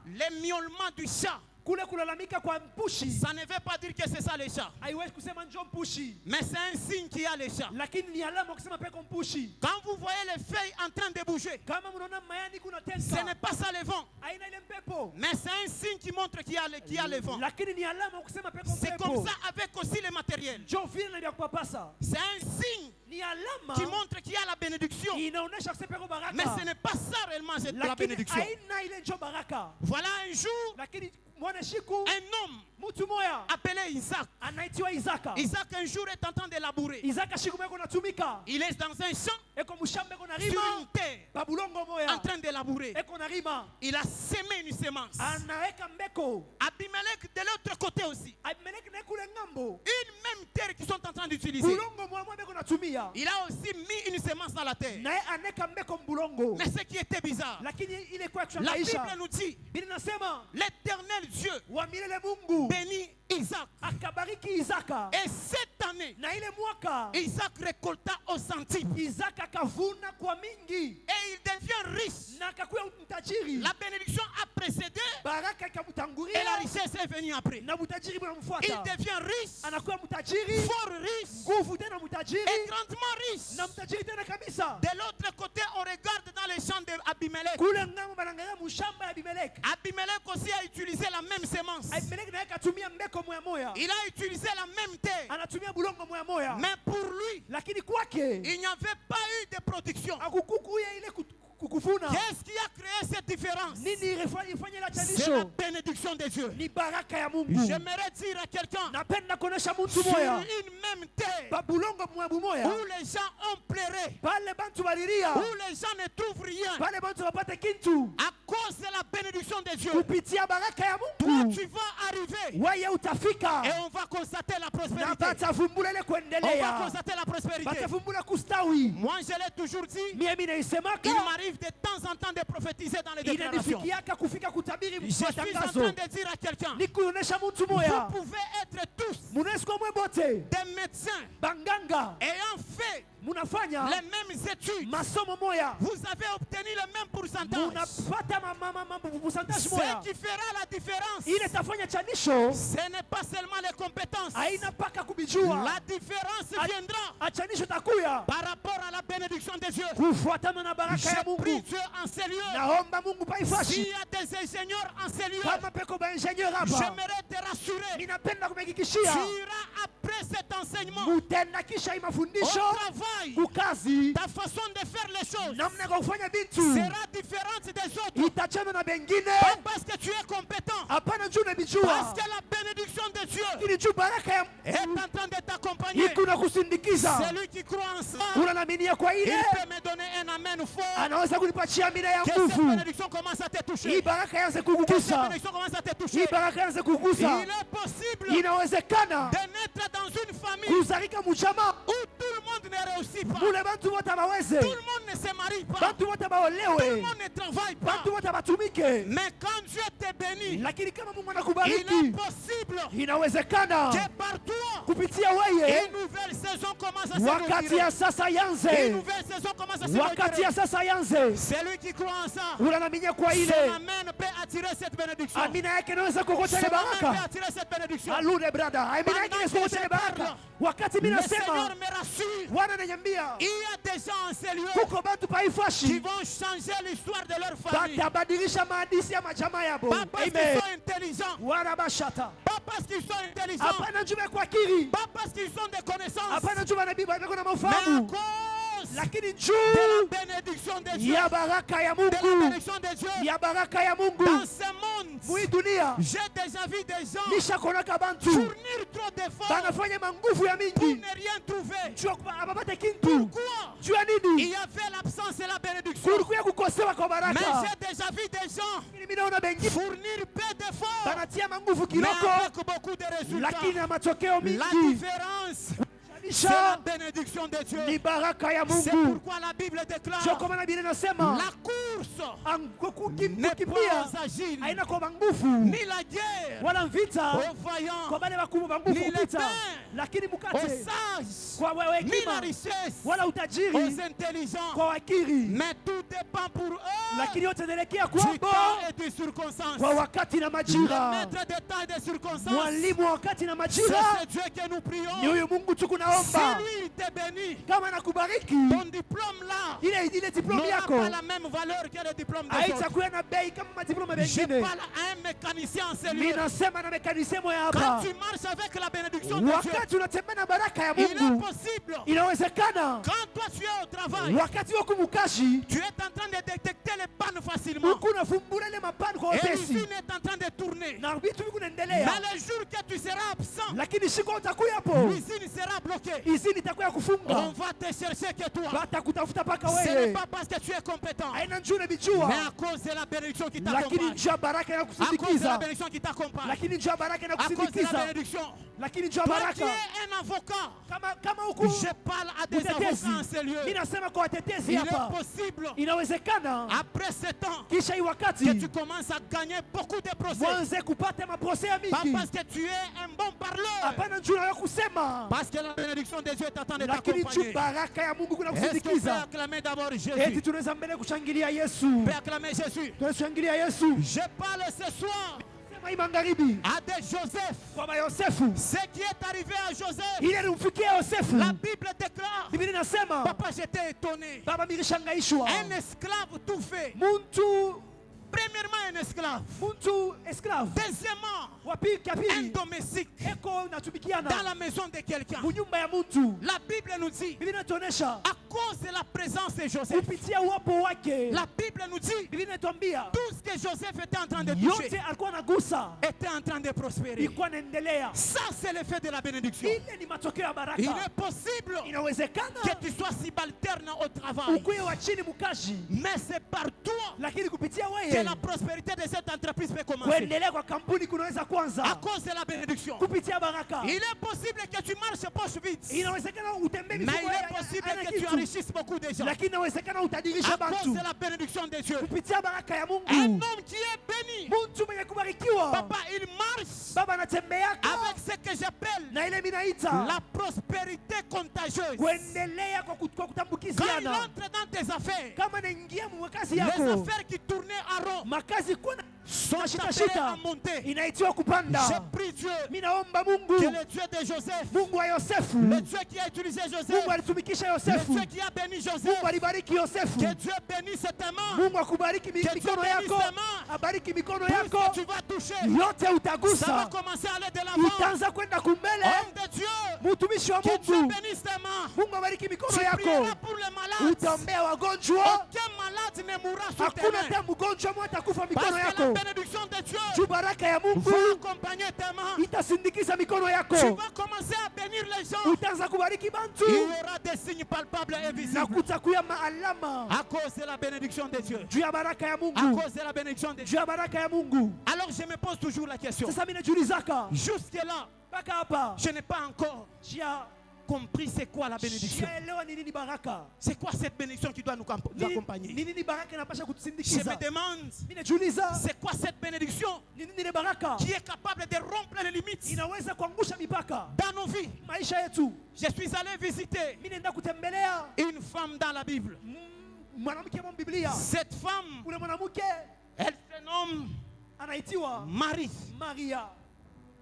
les miaulements du chat, kule kulalamika kwa mpushi ça ne veut pas dire que c'est ça le chat. haiwezi kusema njoo mpushi, Mais c'est un signe qu'il y a le chat. lakini ni alama kusema peko mpushi. Quand vous voyez les feuilles en train de bouger, Kama mnaona mayani kuna ce tenka, n'est pas ça le vent, aina ile mpepo, mais c'est un signe qui montre qu'il y a le vent. lakini ni alama kusema peko C'est comme mpepo. ça avec aussi les matériels. Njoo vile na vya kupapasa, C'est un signe ni alama qui montre qu'il y a la bénédiction. inaonesha kusema peko baraka, Mais ce n'est pas ça réellement la lakini bénédiction. aina ile njoo baraka. Voilà un jour, Lakini mwana shiku un homme mtu moya appelé Isaac. anaitwa Isaka. Isaac un jour est en train de labourer. Isaka shiku meko natumika, Il est dans un champ, eko mushamba eko na sur une rima, terre, babulongo en moya train de labourer. eko na rima, Il a semé une semence. anaweka mbeko. Abimelech de l'autre côté aussi. Abimeleki na kule ngambo, Une même terre qu'ils sont en train d'utiliser. bulongo moya moya beko natumia, Il a aussi mis une semence dans la terre. naye aneka mbeko mbulongo. Mais ce qui était bizarre, Lakini ile kwa la kushangaisha, Bible nous dit, Biblia inasema l'éternel Dieu wa milele Mungu bénit Isaac. akabariki Isaka, Et cette année, na ile mwaka Isaac récolta au centime. Isaka akavuna kwa mingi Et il devient riche. na akakuwa mtajiri. La bénédiction a précédé Baraka et la ikamtangulia richesse est venue après. na mtajiri Il mnamfuata, devient riche, anakuwa mtajiri, fort riche nguvu tena mtajiri et grandement riche. na mtajiri tena kabisa. De l'autre côté, on regarde dans les champs d'Abimelech. Kule ngambo banangalia mushamba ya Abimeleki. Abimelech aussi a utilisé la même semence. Abimeleki naye akatumia mbeko moya moya, Il a utilisé la même terre. anatumia bulongo moya moya, Mais pour lui, lakini kwake il n'y avait pas eu de production. akukukuya ile kukuvuna. Qu'est-ce qui a créé cette différence? Nini ifanye la C'est la chanisho? bénédiction de Dieu. Ni baraka ya Mungu. J'aimerais dire à quelqu'un, Napenda kuonesha mtu sur moya une même terre babulongo moya bumoya où les gens ont pleuré, pale où les gens ne trouvent rien à cause de la bénédiction de Dieu, toi tu vas arriver et on va constater la prospérité. On va constater la prospérité. Moi je l'ai toujours dit, il m'arrive de temps en temps de prophétiser dans les déclarations. Je suis en train de dire à quelqu'un, vous pouvez être tous des médecins ayant fait les mêmes études, vous avez obtenu le même pourcentage. Ce qui fera la différence, ce n'est pas seulement les compétences. La différence viendra par rapport à la bénédiction de Dieu. Je prie Dieu en ces lieux. S'il y a des ingénieurs en ces lieux, j'aimerais te rassurer. Tu iras après cet enseignement au travail. Ta façon de faire les choses sera différente des autres. Pas parce que tu es compétent, parce que la bénédiction de Dieu est en train de t'accompagner. Celui qui croit en ça, il peut me donner un amen fort. Que cette bénédiction commence à te toucher. Que cette bénédiction commence à te toucher. Il est possible de naître dans une famille où tout le monde ne réussit pas. Tout le monde ne se marie pas. Tout le monde ne travaille pas. Mais quand Dieu te bénit, il est possible que par toi, une nouvelle saison commence à se Une nouvelle saison commence à se Celui qui croit en ça, son amen peut attirer cette bénédiction. Son amen peut attirer cette bénédiction. Le Seigneur me rassure. Il y a des gens en ces lieux qui vont changer l'histoire de leur famille. Pas parce qu'ils sont intelligents. Pas parce qu'ils sont intelligents. Pas parce qu'ils ont des connaissances. Mais à cause de la bénédiction de Dieu. De la bénédiction de Dieu. Dans ce monde, j'ai déjà vu des gens fournir trop d'efforts pour ne rien trouver. Pourquoi? Il y avait l'absence de la bénédiction. Mais j'ai déjà vu des gens fournir peu d'efforts, mais avec beaucoup de résultats. La différence, c'est la bénédiction de Dieu. C'est pourquoi la Bible déclare la course n'est pas agile, ni la guerre aux vaillants, ni les pains aux sages, ni la richesse aux intelligents. Mais tout dépend pour eux du temps et des circonstances. Le maître des temps et des circonstances, c'est Dieu que nous prions. Si lui te bénit, ton diplôme là n'aura pas la même valeur que le diplôme des autres. Je parle à un mécanicien en sérieux. Quand tu marches avec la bénédiction de Dieu, il est possible. Quand toi tu es au travail, tu es en train de détecter les pannes facilement. Et l'usine est en train de tourner. Mais le jour que tu seras absent, l'usine sera bloquée. On va te chercher que toi. Ce n'est pas parce que tu es compétent, mais à cause de la bénédiction qui t'accompagne. À cause de la bénédiction qui t'accompagne. À cause de la bénédiction. Toi qui es un avocat, je parle à des avocats en ces lieux. Il est possible, après 7 ans, que tu commences à gagner beaucoup de procès. Pas parce que tu es un bon parleur, parce que la bénédiction de Dieu est en train de t'accompagner. Est-ce qu'on peut acclamer d'abord Jésus? On peut acclamer Jésus. Je parle ce soir à des Joseph. Ce qui est arrivé à Joseph, la Bible déclare, papa, j'étais étonné. Un esclave tout fait. Premièrement, un esclave. Deuxièmement, un domestique dans la maison de quelqu'un. La Bible nous dit, à cause de la présence de Joseph. kupitia uwepo wake. La Bible nous dit Biblia inatuambia tout ce que Joseph était en train de toucher yote alikuwa anagusa était en train de prospérer. ilikuwa inaendelea. Ça, c'est l'effet de la bénédiction. Ile ni matokeo ya baraka. Il est possible Inawezekana que tu sois subalterne au travail, ukuwe wa chini mkazi, mais c'est par toi lakini kupitia que wewe la prospérité de cette entreprise peut commencer. kuendelea kwa kampuni kunaweza kwanza À cause de la bénédiction. kupitia baraka. Il est possible que tu marches poche vide, Inawezekana utembee mais il est possible que tu enrichisses beaucoup de gens. lakini inawezekana utadirisha À cause bantu de la bénédiction de Dieu. kupitia baraka ya Un Mungu. homme qui est béni, Mtu mwenye kubarikiwa papa, il marche baba anatembeaka avec ce que j'appelle na ile minaita la prospérité contagieuse. kuendelea kwa Quand il kutambukiziana. entre dans tes affaires, Kama naingia mwakazi les yako, affaires qui tournaient à rond makazi kuna sont appelées à shita monter. inaitiwa kupanda. J'ai pris Dieu, Mimi naomba Mungu, que le Dieu de Joseph, Mungu wa Yosefu, le Dieu qui a utilisé Joseph, Mungu alitumikisha le Yosefu, Dieu qui a béni Joseph, Mungu alibariki Yosefu. que Dieu bénisse tes mains, Mungu akubariki Que Dieu mikono bénisse yako, tes mains. abariki mikono tout ce yako que tu vas toucher, yote ça va utagusa, commencer à aller de l'avant. itaanza kwenda kumbele. Homme de Dieu, Mtumishi wa que Dieu Mungu, bénisse tes mains. Mungu abariki Tu mikono yako, prieras pour les malades. utaombea wagonjwa. Aucun malade ne mourra sur tes Hakuna mains. hata mgonjwa mmoja atakufa Parce mikono que la yako. bénédiction de Dieu Juu baraka ya Mungu va accompagner tes mains. itasindikiza mikono yako, Tu vas commencer à bénir les gens. utaanza kubariki bantu Il y aura des signes palpables et na visibles kutakuya maalama à cause de la bénédiction de Dieu. juu ya baraka ya À Mungu, cause de la bénédiction de Dieu. juu ya baraka ya Mungu. Alors je me pose toujours la question. Sasa mimi najiulizaka Jusque-là, mpaka hapa je n'ai pas encore jia compris c'est quoi la bénédiction. sijaelewa ni nini baraka, C'est quoi cette bénédiction qui doit nous ni accompagner. nini baraka inapasha Je me kutusindikiza. demande, Mimi najiuliza c'est quoi cette bénédiction ni nini ile baraka qui est capable de rompre les limites inaweza kuangusha mipaka dans nos vies. maisha yetu. Je suis allé visiter Mimi naenda kutembelea une femme dans la Bible. mwanamke wa Biblia. Cette femme, Ule mwanamke elle se nomme anaitiwa Marie. Maria.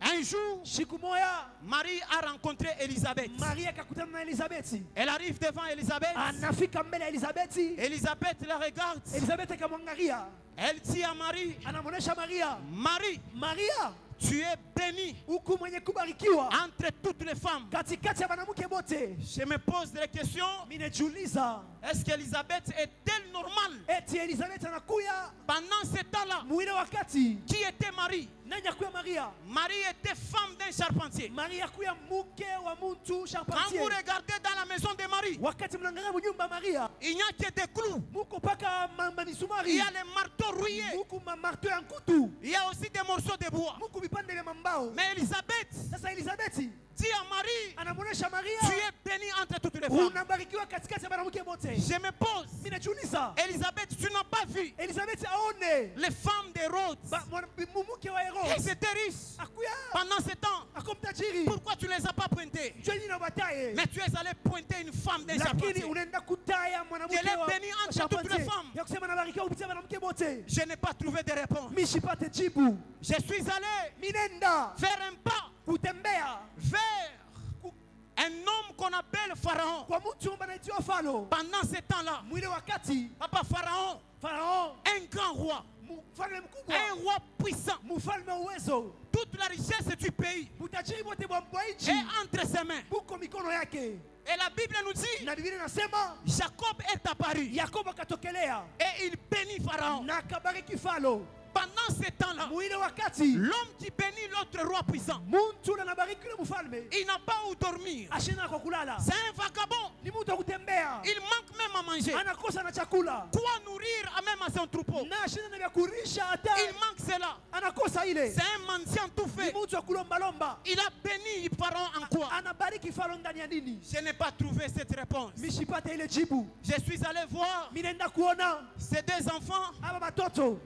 Un jour, Siku moya Marie a rencontré Élisabeth. Maria akakutana na Elizabeti, Elle arrive devant Élisabeth. anafika mbele ya Elizabeti. Élisabeth la regarde. Elizabeti akamwangalia, Elle dit à Marie, anamwonyesha Maria, Marie, Maria, tu es bénie huku mwenye kubarikiwa entre toutes les femmes. katikati ya wanawake wote. Je me pose des questions. Mimi najiuliza, Est-ce qu'Élisabeth est-elle normale eti Elizabeti anakuya pendant ce temps-là? mwile wakati Qui était Marie? nani akuya Maria? Marie était femme d'un charpentier. Maria akuya mke wa muntu Quand charpentier. vous regardez dans la maison de Marie, Wakati mnaangalia nyumba Maria, il n'y a que des clous. muko paka Il misumari, y a les marteaux rouillés. muku marteau ya nkutu, Il y a aussi des morceaux de bois. muku vipande vya mambao. Mais Élisabeth Sasa Elizabeti dit à Marie, anamwonyesha Maria, tu es bénie entre toutes les femmes. unabarikiwa katikati ya wanawake wote. Je me pose, Mimi najiuliza, Élisabeth, tu n'as pas vu Elizabeti aone les femmes d'Hérode. mke wa Elles Herode étaient riches akuya pendant ce temps. akomtajiri, Pourquoi tu ne les as pas pointées? jua nini unabataye, Mais tu es allé pointer une femme d'un lakini charpentier. unaenda kutaya mwanamke Elle est wa bénie entre charpentier. toutes les femmes. Ya kusema nabarikiwa kupitia wanawake wote. Je n'ai pas trouvé de réponse. Mimi sipate jibu. Je suis allé Minenda faire un pas kutembea vers un homme qu'on appelle Pharaon. kwa mtu ambaye anaitwa Faro. Pendant ce temps-là, Mwile wakati papa Pharaon, Farao un grand roi, mfalme mkubwa, un roi puissant, mfalme uwezo, toute la richesse du pays utajiri wote wa nchi est entre ses mains. buko mikono yake. Et la Bible nous dit, Na Biblia inasema Jacob est apparu Yakobo akatokelea et il bénit Pharaon. na akabariki Faro. Pendant ce temps-là, Mwile wakati l'homme qui bénit l'autre roi puissant, muntu anabariki yule mfalme il n'a pas où dormir. ashina kwa kulala, C'est un vagabond. ni mtu wa kutembea, Il manque même à manger. anakosa na chakula Quoi nourrir à même à son troupeau? na ashina na vya kurisha, hata Il manque cela. anakosa ile. C'est un mendiant tout Ni fait. mtu wa kulombalomba, Il a béni Pharaon en quoi? anabariki Faro ndani ya nini? Je n'ai pas trouvé cette réponse. Mishipate ile jibu. Je suis allé voir Mimi naenda kuona ces deux enfants. aba batoto,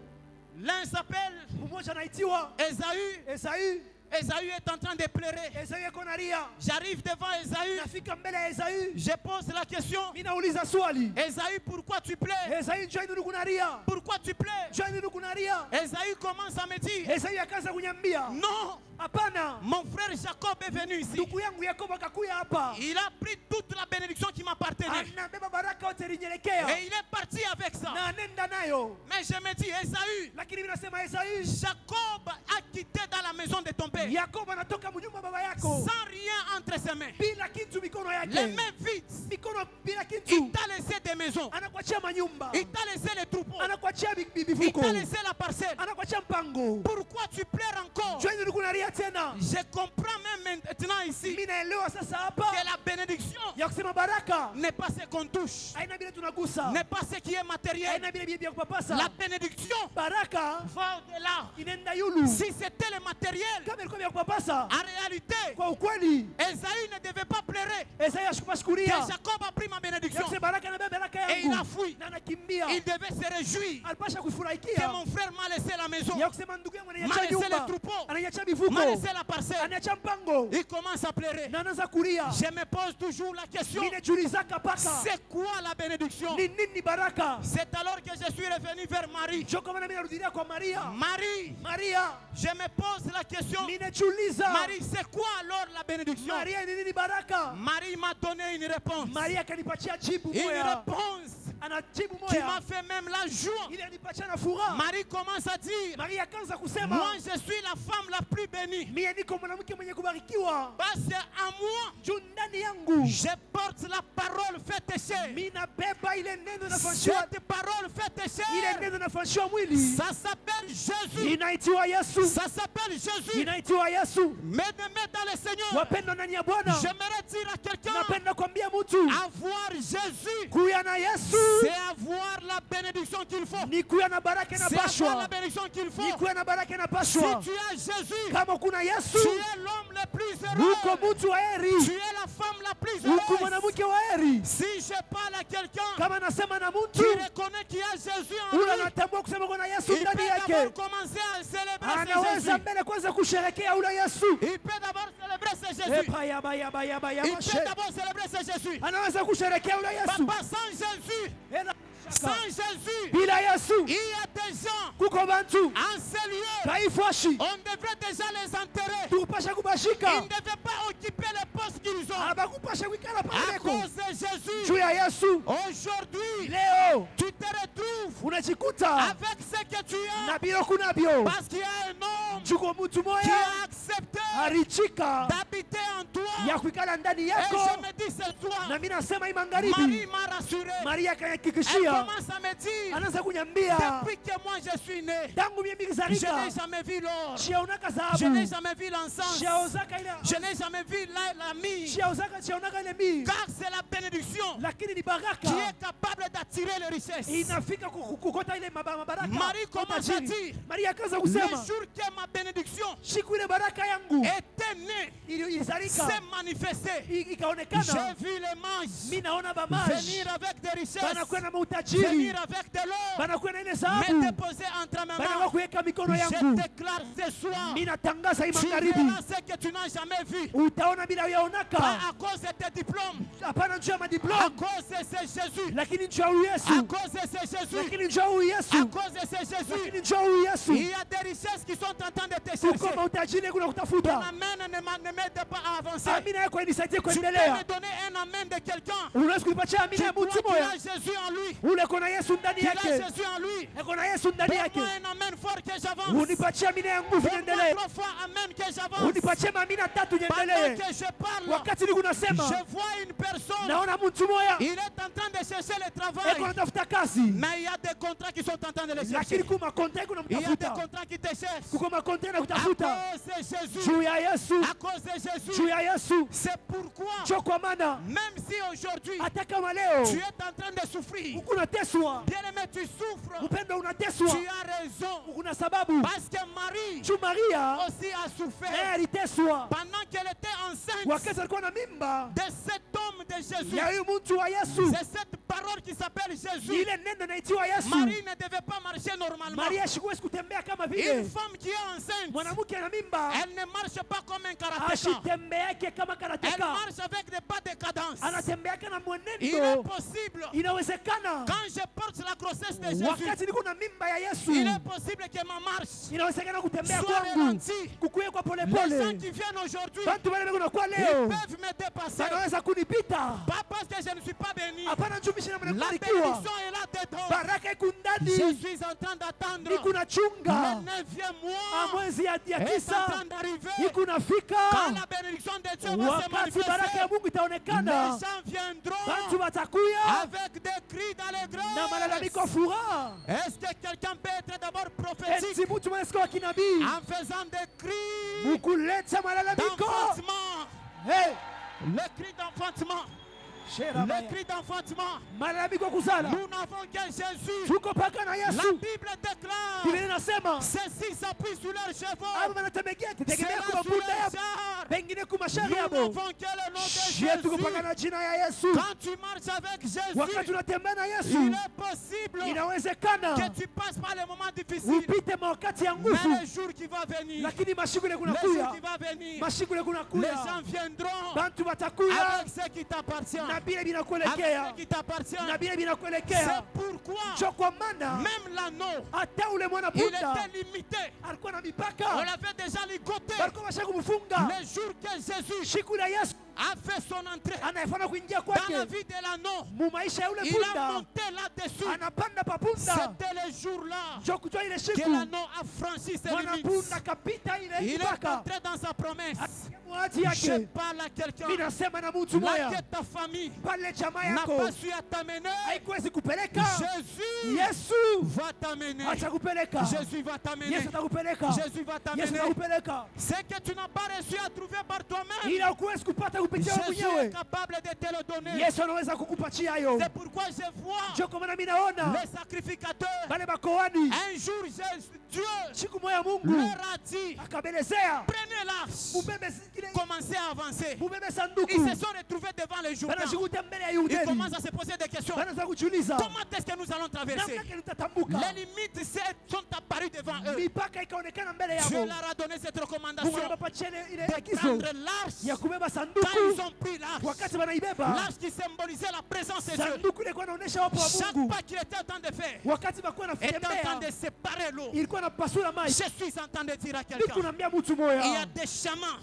L'un s'appelle mmoja anaitiwa Esaü. Esaü. Esaü est en train de pleurer. Esaü yako nalia, J'arrive devant Esaü. nafika mbele ya Esaü, Je pose la question. mimi nauliza swali, Esaü, pourquoi tu plais? Esaü njoo nini kunalia? Pourquoi tu plais? Njoo nini kunalia? Esaü commence à me dire, Esaü akaanza kunyambia, non, hapana, mon frère Jacob est venu ici. ndugu yangu Yakobo akakuya hapa, Il a pris toute la bénédiction qui m'appartenait. anabeba baraka yote ilinyelekea Et il est parti avec ça. na anenda nayo. Mais je me dis, Esaü, Lakini mimi nasema Esaü, Jacob a quitté dans la maison de ton père. Yakobo anatoka mnyumba baba yako. Sans rien entre ses mains. Bila kitu mikono yake. Les mains vides. Mikono bila kitu. Il t'a laissé des maisons. Anakuachia manyumba. Il t'a laissé les troupeaux. Anakuachia Il bifuko. t'a laissé la parcelle. Anakuachia mpango. Pourquoi tu pleures encore? Joini kunalia tena. Je comprends même maintenant ici Mimi naelewa sasa hapa. que la bénédiction Ya kusema baraka. n'est pas ce qu'on touche. Haina bila tunagusa. N'est pas ce qui est matériel. Haina bila bia kupapasa. La bénédiction Baraka va au-delà. inenda yulu. Si c'était le matériel, Kama ilikuwa vya kupapasa. en réalité, Kwa ukweli. Esaïe ne devait pas pleurer Esaya que shukupashukuria. Jacob a pris ma Ya bénédiction. kusema baraka na baraka Et il a yangu. fui. Na anakimbia. Il devait se réjouir Alipasha que kufurahikia. mon frère m'a laissé la maison, Ya kusema ndugu yangu m'a ananiacha laissé les nyumba. troupeaux, Ananiacha m'a mifuko. laissé la parcelle. Ananiacha mpango. Il commence à pleurer. Na anaanza kulia. Je me pose toujours la question, Mimi najiulizaka paka. c'est quoi la bénédiction? Ni nini baraka? C'est alors que je suis revenu vers Marie. Njoo kama mimi narudia kwa Maria. Marie, Maria, je me pose la question, ninajiuliza. Marie, c'est quoi alors la bénédiction? Maria ni nini baraka? Marie m'a donné une réponse. Maria akanipatia jibu Une moja. réponse Anajibu qui moja. m'a fait même la joie. Ile anipatia na furaha. Marie commence à dire, Maria akaanza kusema, moi je suis la femme la plus bénie. mimi niko mwanamke mwenye kubarikiwa. Parce qu'en moi, Juu ndani yangu je porte la parole faite chair. mimi nabeba ile neno nafanywa. Cette parole faite Ile chair, neno nafanywa mwili. ça s'appelle Jésus. Inaitwa Yesu. Ça s'appelle Jésus. Inaitwa Yesu. Mesdames dans le Seigneur, Wapendwa ndani ya Bwana. j'aimerais dire à quelqu'un, Napenda kuambia mtu avoir Jésus, kuya na Yesu c'est avoir la bénédiction qu'il faut. ni kuya na baraka na C'est avoir pashwa. la bénédiction qu'il faut. Ni kuya na baraka na Si pashwa. tu as Jésus, Kama kuna Yesu, tu es l'homme le plus heureux. uko mtu wa Tu heri. es la femme la plus Uko heureuse. mwanamke wa heri. Si je parle à quelqu'un Kama nasema na qui mtu reconnaît qu'il y a Jésus en ule lui, anatambua kusema kuna Yesu il peut ndani yake, d'abord commencer à célébrer ce anaweza Jésus. mbele kwanza kusherekea ule Yesu. Il peut d'abord célébrer ce Jésus. Epa ya ba ya ba ya ba ya Il mashe. peut d'abord célébrer ce Jésus. Anaweza kusherekea ule Yesu. Papa, sans Jésus, Ela- sans Jésus, Bila Yesu il y a des gens kuko bantu en ces lieux, kaifashi on devrait déjà les enterrer. tukupasha Ils kubashika ne devaient pas occuper les postes qu'ils ont. abakupasha kuikala À paleko cause de Jésus, juu ya Yesu. aujourd'hui, Leo tu te retrouves unajikuta avec ce que tu na as bilo kunavyo parce qu'il y a un homme juko mtu qui moya a accepté alichika d'habiter en toi. ya kuikala ndani Et yako. je me dis ce Na soir, mimi nasema hii Marie magharibi, m'a rassuré. Maria Elle akahakikishia, commence à me dire, anaanza kunyambia depuis que moi je suis né, tangu mimi je nikizalika n'ai jamais vu l'or. chiaonaka Je n'ai dhahabu, jamais vu l'encens. chiaozaka ile Je n'ai jamais vu la mie. chiaonaka ile mii, Car c'est la bénédiction lakini ni qui baraka est capable d'attirer les richesses. inafika kukota ile mabaraka. Marie commence à dire, Maria akaanza le kusema jour que ma bénédiction siku ile baraka yangu était née, ilizalika s'est manifestée. ikaonekana, J'ai vu les manches mimi naona bamaji venir avec des richesses, banakuwa na mautajiri, venir avec de l'or, banakuwa na ile me dhahabu, déposer entre mes banakuwa mains. kuweka mikono Je yangu. déclare ce soir, Mimi natangaza hii tu magharibi, verras ce que tu n'as jamais vu. utaona bila yaonaka, Pas à cause de tes diplômes, hapana juu ya à madiploma, cause de ce Jésus, lakini juu ya huyu à Yesu, cause de ce Jésus, lakini juu ya huyu à Yesu, cause de ce Jésus. lakini juu ya huyu Il Yesu, y a des richesses qui sont en train de te kuko chercher. mautajiri kuna Ton kutafuta. amen ne m'aide pas à avancer. Amina yako inisaidie Tu peux kuendelea. me donner un amen de quelqu'un Unaweza kuipatia qui amina ya croit mtu qu'il moya a Jésus en lui. ule kona Yesu ndani Qu'il a yake, Jésus en lui. kona Yesu ndani yake, Donne-moi un amen fort que j'avance. unipatie amina ya nguvu Donne-moi niendelee, 3 fois amen que j'avance. unipatie amina tatu Pendant niendelee. que je parle, Wakati niko nasema je vois une personne. naona mtu moya Il est en train de chercher le eko travail. anatafuta kazi, Mais il y a des contrats qui sont en train de le chercher. lakini kuma konta iko Il y a des namtafuta, contrats qui te cherchent. kuko makonta na À kutafuta cause de Jésus. juu ya Yesu, À cause de Jésus. juu ya Yesu. C'est pourquoi, Cho kwa maana même si aujourd'hui hata kama leo tu es en train de souffrir, uko unateswa, bien-aimé, tu souffres, upendo unateswa, tu as raison. kuna sababu Parce que Marie juu Maria aussi a naye souffert aliteswa pendant qu'elle était enceinte wakati alikuwa na mimba de cet homme de Jésus. ya huyu mtu wa Yesu. C'est cette parole qui s'appelle Jésus. Ile neno naitiwa Yesu. Marie ne devait pas marcher normalement. Maria ashikuwezi kutembea kama Une vile femme qui est enceinte, mwanamke ana mimba, elle ne marche pas comme un karatéka. ashitembeake kama Elle karateka, marche avec des pas de cadence. anatembeake na Il est mwenendo. possible, Inawezekana quand je porte la grossesse de Jésus, wakati niko na mimba ya Yesu, il est possible que ma marche inawezekana kutembea soit kwangu ralentie. kukuye kwa Les gens polepole. qui viennent aujourd'hui, Bantu wale beko nakuwa ils leo peuvent me dépasser. wanaweza kunipita, Pas parce que je ne suis pas béni. hapana juu mimi La mbarikiwa, bénédiction est là dedans. Je suis en train d'attendre le 9e mois est en train d'arriver. Quand la bénédiction de Dieu va se manifester, les gens viendront avec des cris d'allégresse. Est-ce que quelqu'un peut être d'abord prophétique en faisant des cris d'enfantement? Le cri d'enfantement. Le cri d'enfantement. Nous n'avons qu'un Jésus. La Bible déclare ceux-ci s'appuient sur leurs chevaux. Nous n'avons que le nom de Jésus. Quand tu marches avec Jésus, il est possible que tu passes par les moments difficiles. Mais le jour qui va venir, les gens viendront avec ce qui t'appartient. C'est pourquoi même l'anneau, il était limité. On l'avait déjà ligoté. Le jour que Jésus a fait son entrée dans la vie de l'anneau, il a monté là-dessus. C'était le jour-là que l'anneau a franchi ses limites. Il est entré dans sa promesse. Je parle à quelqu'un. Là que ta famille n'a pas su t'amener, Jésus va t'amener. Jésus va t'amener. Jésus va t'amener. Ce que tu n'as pas réussi à trouver par toi-même, Jésus est capable de te le donner. C'est pourquoi je vois les sacrificateurs. Un jour, Dieu leur a dit, prenez l'arche, commencez à avancer. Ils se sont retrouvés devant le Jourdain. Ils commencent à se poser des questions. Comment est-ce que nous allons traverser? Les limites sont apparues devant eux. Dieu leur a donné cette recommandation de prendre l'arche. Quand ils ont pris l'arche qui symbolisait la présence de Dieu, chaque pas qu'il était en train de faire était en train de séparer l'eau. Je suis en train de dire à quelqu'un, il y a des chemins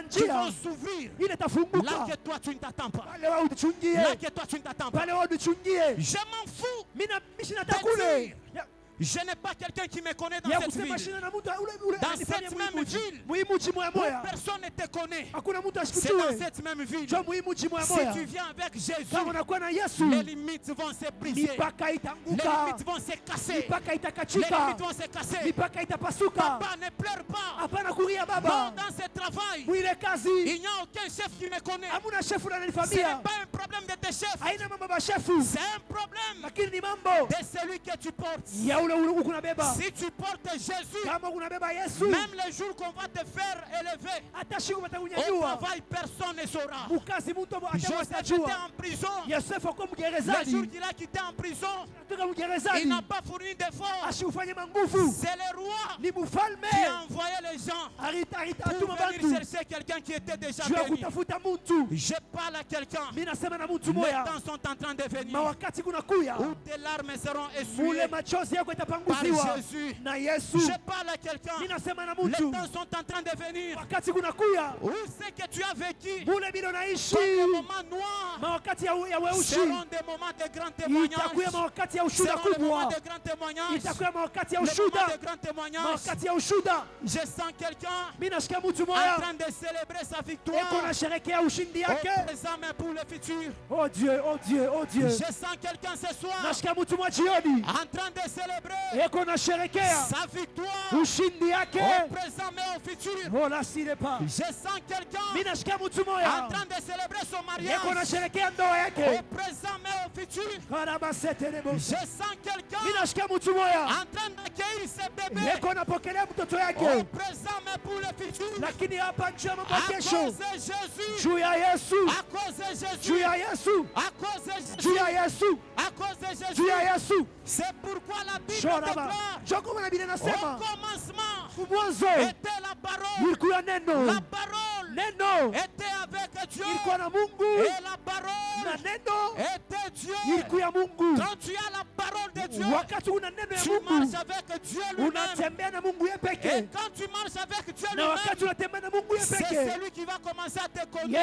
qui vont s'ouvrir là que toi tu ne t'attends pas. Là que toi tu ne t'attends pas. Je m'en fous de dire, je n'ai pas quelqu'un qui me connaît dans cette ville. Dans cette même ville où personne ne te connaît. C'est dans cette même ville. Si tu viens avec Jésus, les limites vont se briser. Les limites vont se casser. Les limites vont se casser. Papa, ne pleure pas. Bon, dans ce travail, il n'y a aucun chef qui me connaît. Ce n'est pas un problème de tes chefs. C'est un problème de celui que tu portes. Si tu portes Jésus, même le jour qu'on va te faire élever au travail, personne ne saura. Joseph était en prison. Le jour qu'il a quitté en prison, il n'a pas fourni d'efforts. C'est le roi qui a envoyé les gens pour venir chercher quelqu'un qui était déjà béni. Je parle à quelqu'un. Les temps sont en train de venir où tes larmes seront essuyées par Jésus. Je parle à quelqu'un. Les temps sont en train de venir où c'est que tu as vécu comme des moments noirs seront des moments de grands témoignages. Seront des moments de grands témoignages. Je sens quelqu'un en train de célébrer sa victoire au présent mais pour le futur. Oh Dieu, oh Dieu, oh Dieu. Je sens quelqu'un ce soir en train de célébrer sa victoire au présent mais au futur. Je sens quelqu'un en train de célébrer son mariage au présent mais au futur. Je sens quelqu'un en train d'accueillir ses bébés au présent mais pour le futur. À cause de Jésus. À cause de Jésus. À cause de Jésus. C'est pourquoi la Bible déclare au commencement était la parole. La parole était avec Dieu. Et la parole était Dieu. Quand tu as la parole de Dieu, tu marches avec Dieu lui-même. Et quand tu marches avec Dieu lui-même, c'est celui qui va commencer à te conduire.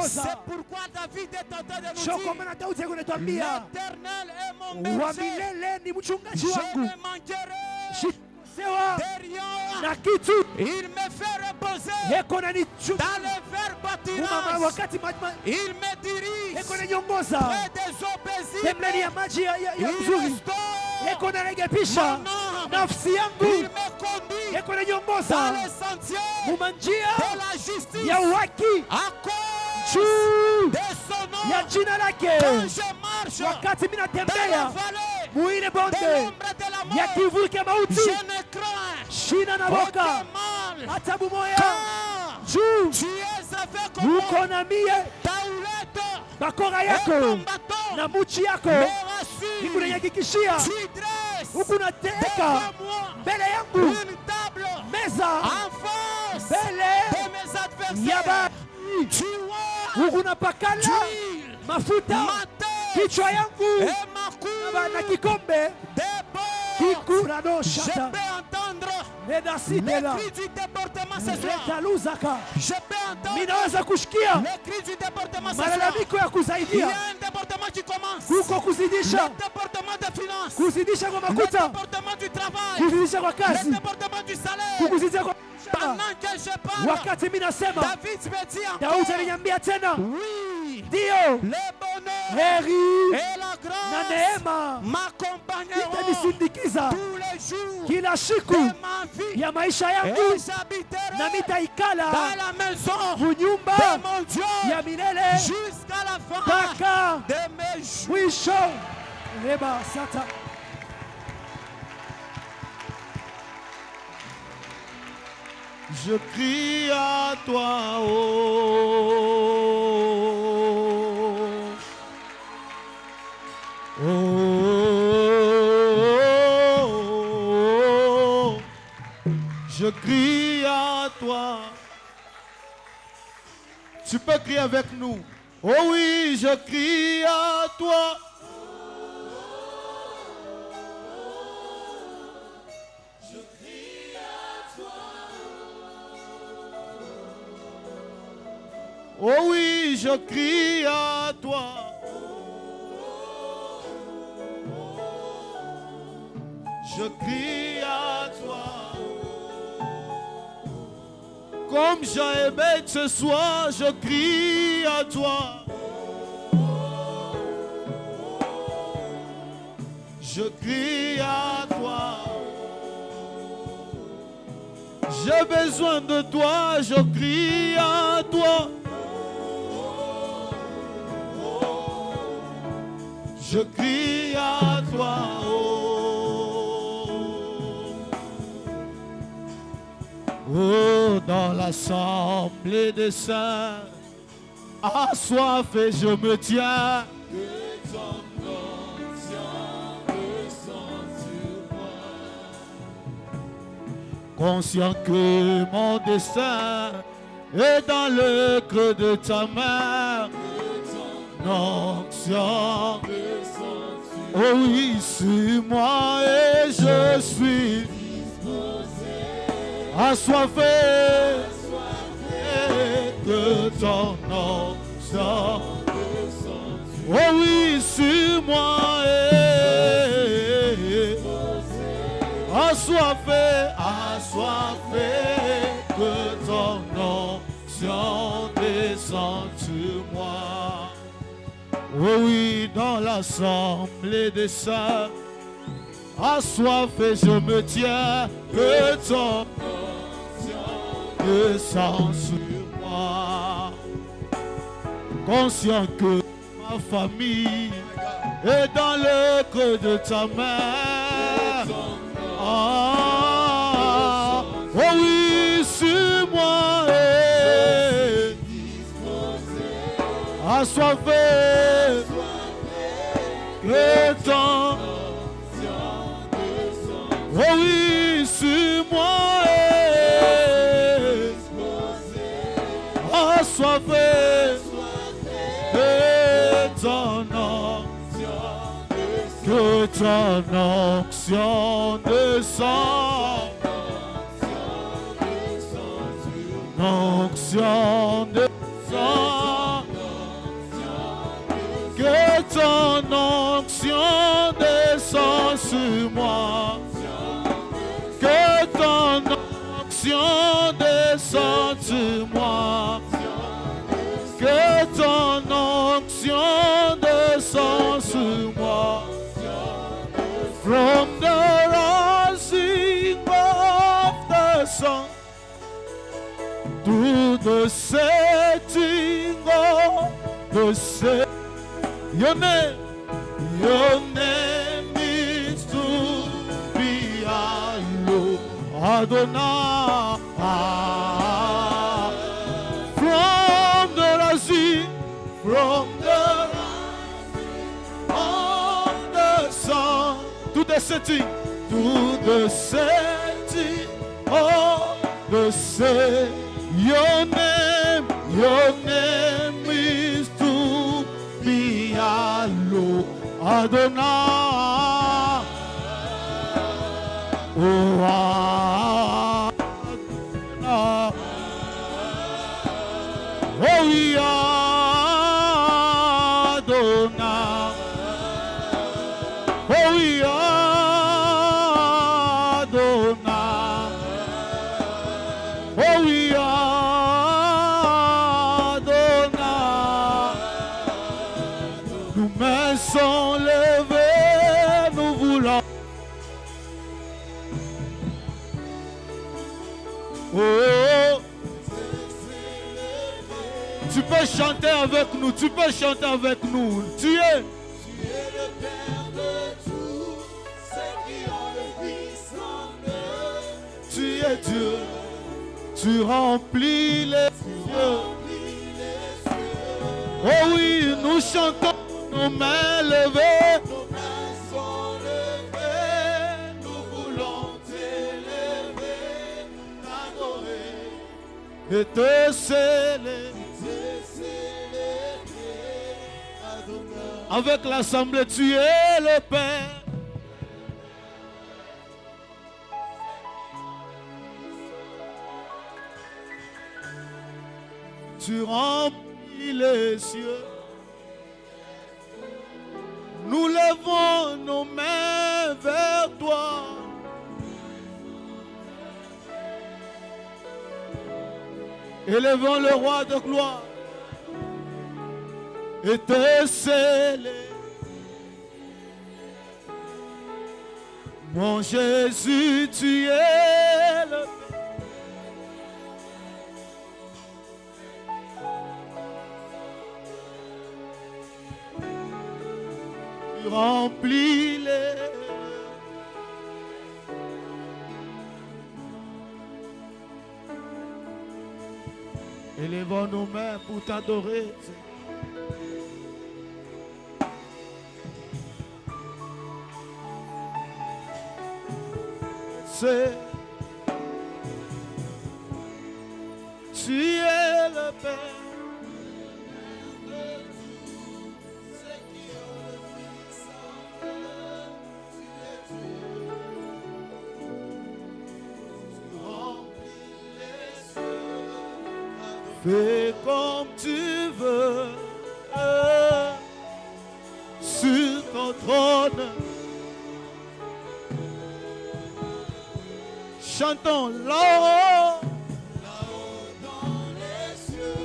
C'est pourquoi David est en train de nous dire, l'Éternel est mon berger, je ne manquerai derrière. Il me fait reposer dans les verts bâtiments. Il me dirige près des eaux paisibles. Il restaure mon âme. Il me conduit dans les sentiers de la justice à cause de son nom. Quand je marche dans la vallée de l'ombre de la mort, je ne crains aucun mal. Car tu es avec moi. Ta houlette et ton bâton me rassurent. Tu dresses devant moi une table en face de mes adversaires. Tu vois d'huile mafuta ma tête kichwa yangu et ma cour na kikombe déborde. Je peux entendre les cris du débordement ce soir. Je peux entendre les cris du débordement ce soir. Il y a un débordement qui commence. Le débordement des finances. Le débordement du travail. Le débordement du salaire. Pendant que je parle, David me dit encore, oui, le bonheur et la grâce m'accompagneront tous les jours de ma vie, et j'habiterai dans la maison de mon Dieu jusqu'à la fin de mes jours. Je crie à toi, oh, oh, oh, oh. Je crie à toi. Tu peux crier avec nous. Oh oui, je crie à toi. Oh oui, je crie à toi. Je crie à toi. Comme j'ai aimé ce soir, je crie à toi. Je crie à toi. J'ai besoin de toi, je crie à toi. Je crie à toi, oh, oh, dans l'assemblée des saints, assoiffé je me tiens. Que ton onction descende sur moi. Conscient que mon destin est dans le creux de ta main. Onction, oh oui, sur moi et je suis assoiffé de ton onction. Oh oui, sur moi et assoiffé que ton onction descend sur moi. Oh oui, dans l'assemblée des saints, assoiffé je me tiens, que ton onction descend sur moi. Conscient que ma famille est dans le creux de ta main. Ah, oh oui, sur moi est assoiffé que ton onction descend. Oh oui, sur moi est assoiffé que ton onction descend. Que ton onction descende. Onction descend. Que ton onction descend sur moi. Que ton onction descend sur moi. Que ton onction descend sur moi. From the rising of the sun to the setting of the sun. Your name is to be hallowed, Adonai. From the rising of the sun to the setting of the sun. Your name is to be hallowed, Adonai. Oh, Adonai. Oh, Adonai. Oh, Adonai. Oh, nos mains sont levées, nous voulons. Oh, tu peux chanter avec nous, tu peux chanter avec nous. Tu es le Père de tous ceux qui ont le Fils en eux. Tu es Dieu, tu remplis les cieux. Oh oui, nous chantons. Nos mains levées, nos mains sont levées, nous voulons t'élever, t'adorer et te célébrer, Adonai. Avec l'assemblée, tu es le Père. Tu remplis les cieux. Nous levons nos mains vers toi. Élevons le roi de gloire et te célébrer. Mon Jésus, tu es le Père. Remplis les. Élevons nos mains pour t'adorer. Tu es le Père. Fais comme tu veux sur ton trône. Chantons là-haut, là-haut dans les cieux.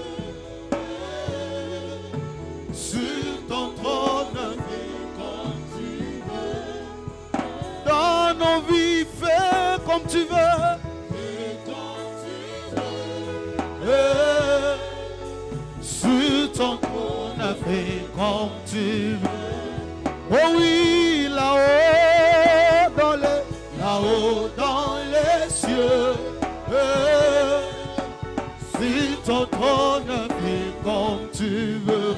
Sur ton trône, fais comme tu veux. Dans nos vies, fais comme tu veux. Sur ton trône, fais comme tu veux. Oh oui, là-haut dans les cieux. Sur ton trône, fais comme tu veux.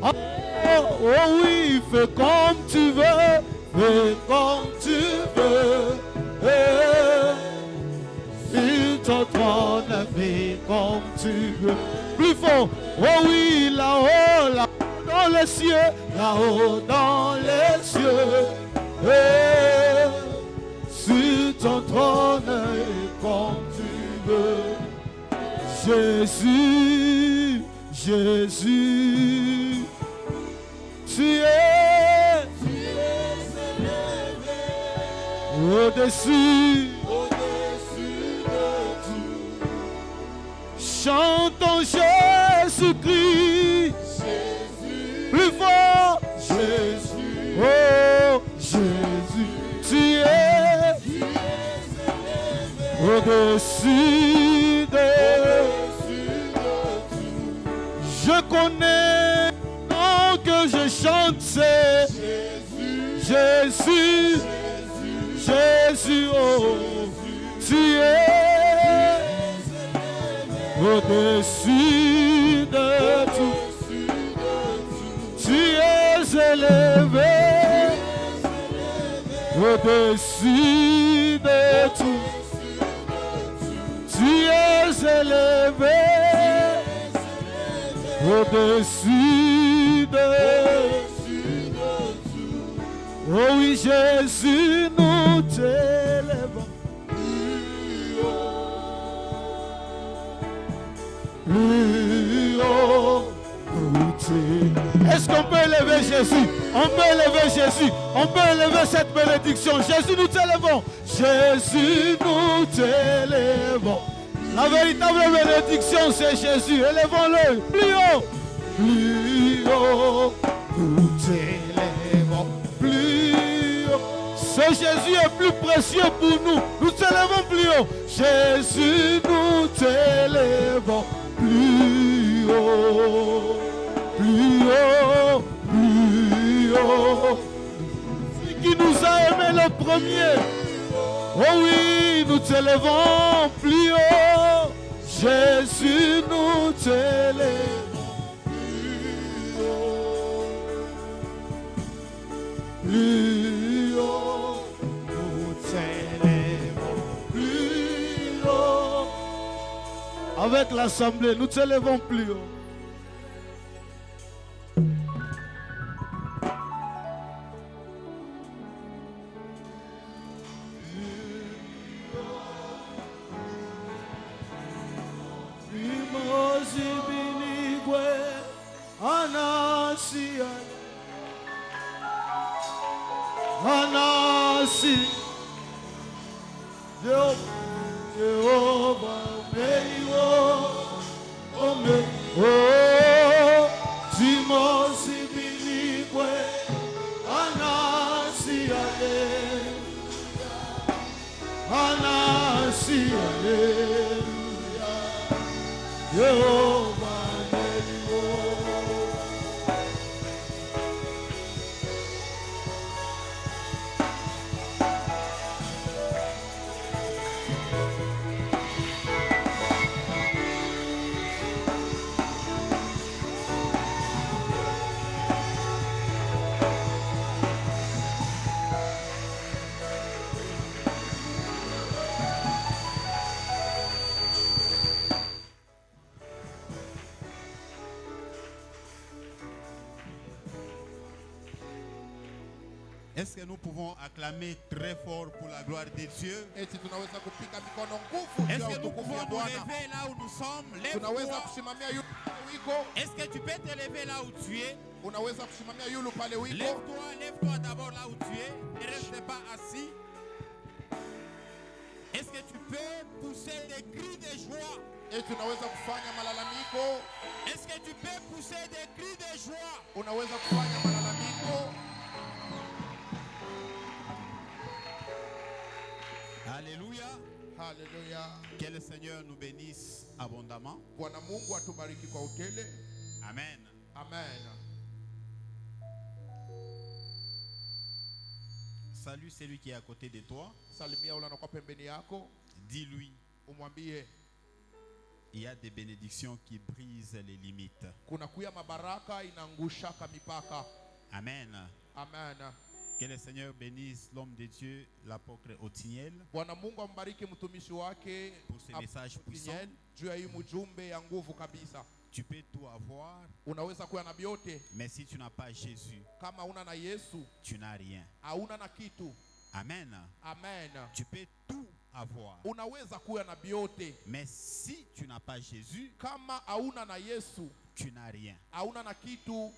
Oh oui, fais comme tu veux. Fais comme tu veux. Sur ton trône, fais comme tu veux. Plus fort, oh oui, là-haut dans les cieux, là-haut dans les cieux. Jésus, Jésus, tu es au-dessus de tout. Chantons Jésus-Christ, plus fort, Jésus, oh Jésus, tu es au-dessus de tout. Je connais le nom que je chante, c'est Jésus, Jésus, oh, tu es au-dessus de tout. Tu es élevé au-dessus de tout. Tu es élevé au-dessus de tout. Oh oui, Jésus, nous t'élèvons plus haut. Est-ce qu'on peut élever Jésus? On peut élever Jésus. On peut élever cette bénédiction. Jésus, nous t'élèvons. Jésus, nous t'élèvons. La véritable bénédiction, c'est Jésus. Élevons-le plus haut. Plus haut. Nous t'élèvons. Plus haut. Ce Jésus est plus précieux pour nous. Nous t'élèvons plus haut. Jésus, nous t'élèvons. Plus haut. Plus haut, plus haut. Celui qui nous a aimés le premier. Oh oui, nous t'élèvons plus haut. Jésus, nous t'élèvons plus haut. Plus haut, nous t'élèvons plus haut. Avec l'assemblée, nous t'élèvons plus haut. Anasi, Jehovah, Meyo, Ome, oh, Timosi Biligwe, Anasi, Anasi, Jehovah. Est-ce que nous pouvons acclamer très fort pour la gloire de Dieu? Est-ce que nous pouvons nous lever là où nous sommes? Lève-toi. Est-ce que tu peux te lever là où tu es? Lève-toi d'abord là où tu es. Ne reste pas assis. Est-ce que tu peux pousser des cris de joie? Est-ce que tu peux pousser des cris de joie? Alléluia. Alléluia. Que le Seigneur nous bénisse abondamment. Amen. Amen. Salue celui qui est à côté de toi. Dis-lui. Il y a des bénédictions qui brisent les limites. Amen. Amen. Que le Seigneur bénisse l'homme de Dieu, l'apôtre Otiniel, pour ce message puissant. Tu peux tout avoir, mais si tu n'as pas Jésus, tu n'as rien. Amen. Amen. Tu peux tout avoir. Unaweza kuwa na biote. Mais si tu n'as pas Jésus, kama hauna na Yesu, tu n'as rien. Hauna na kitu.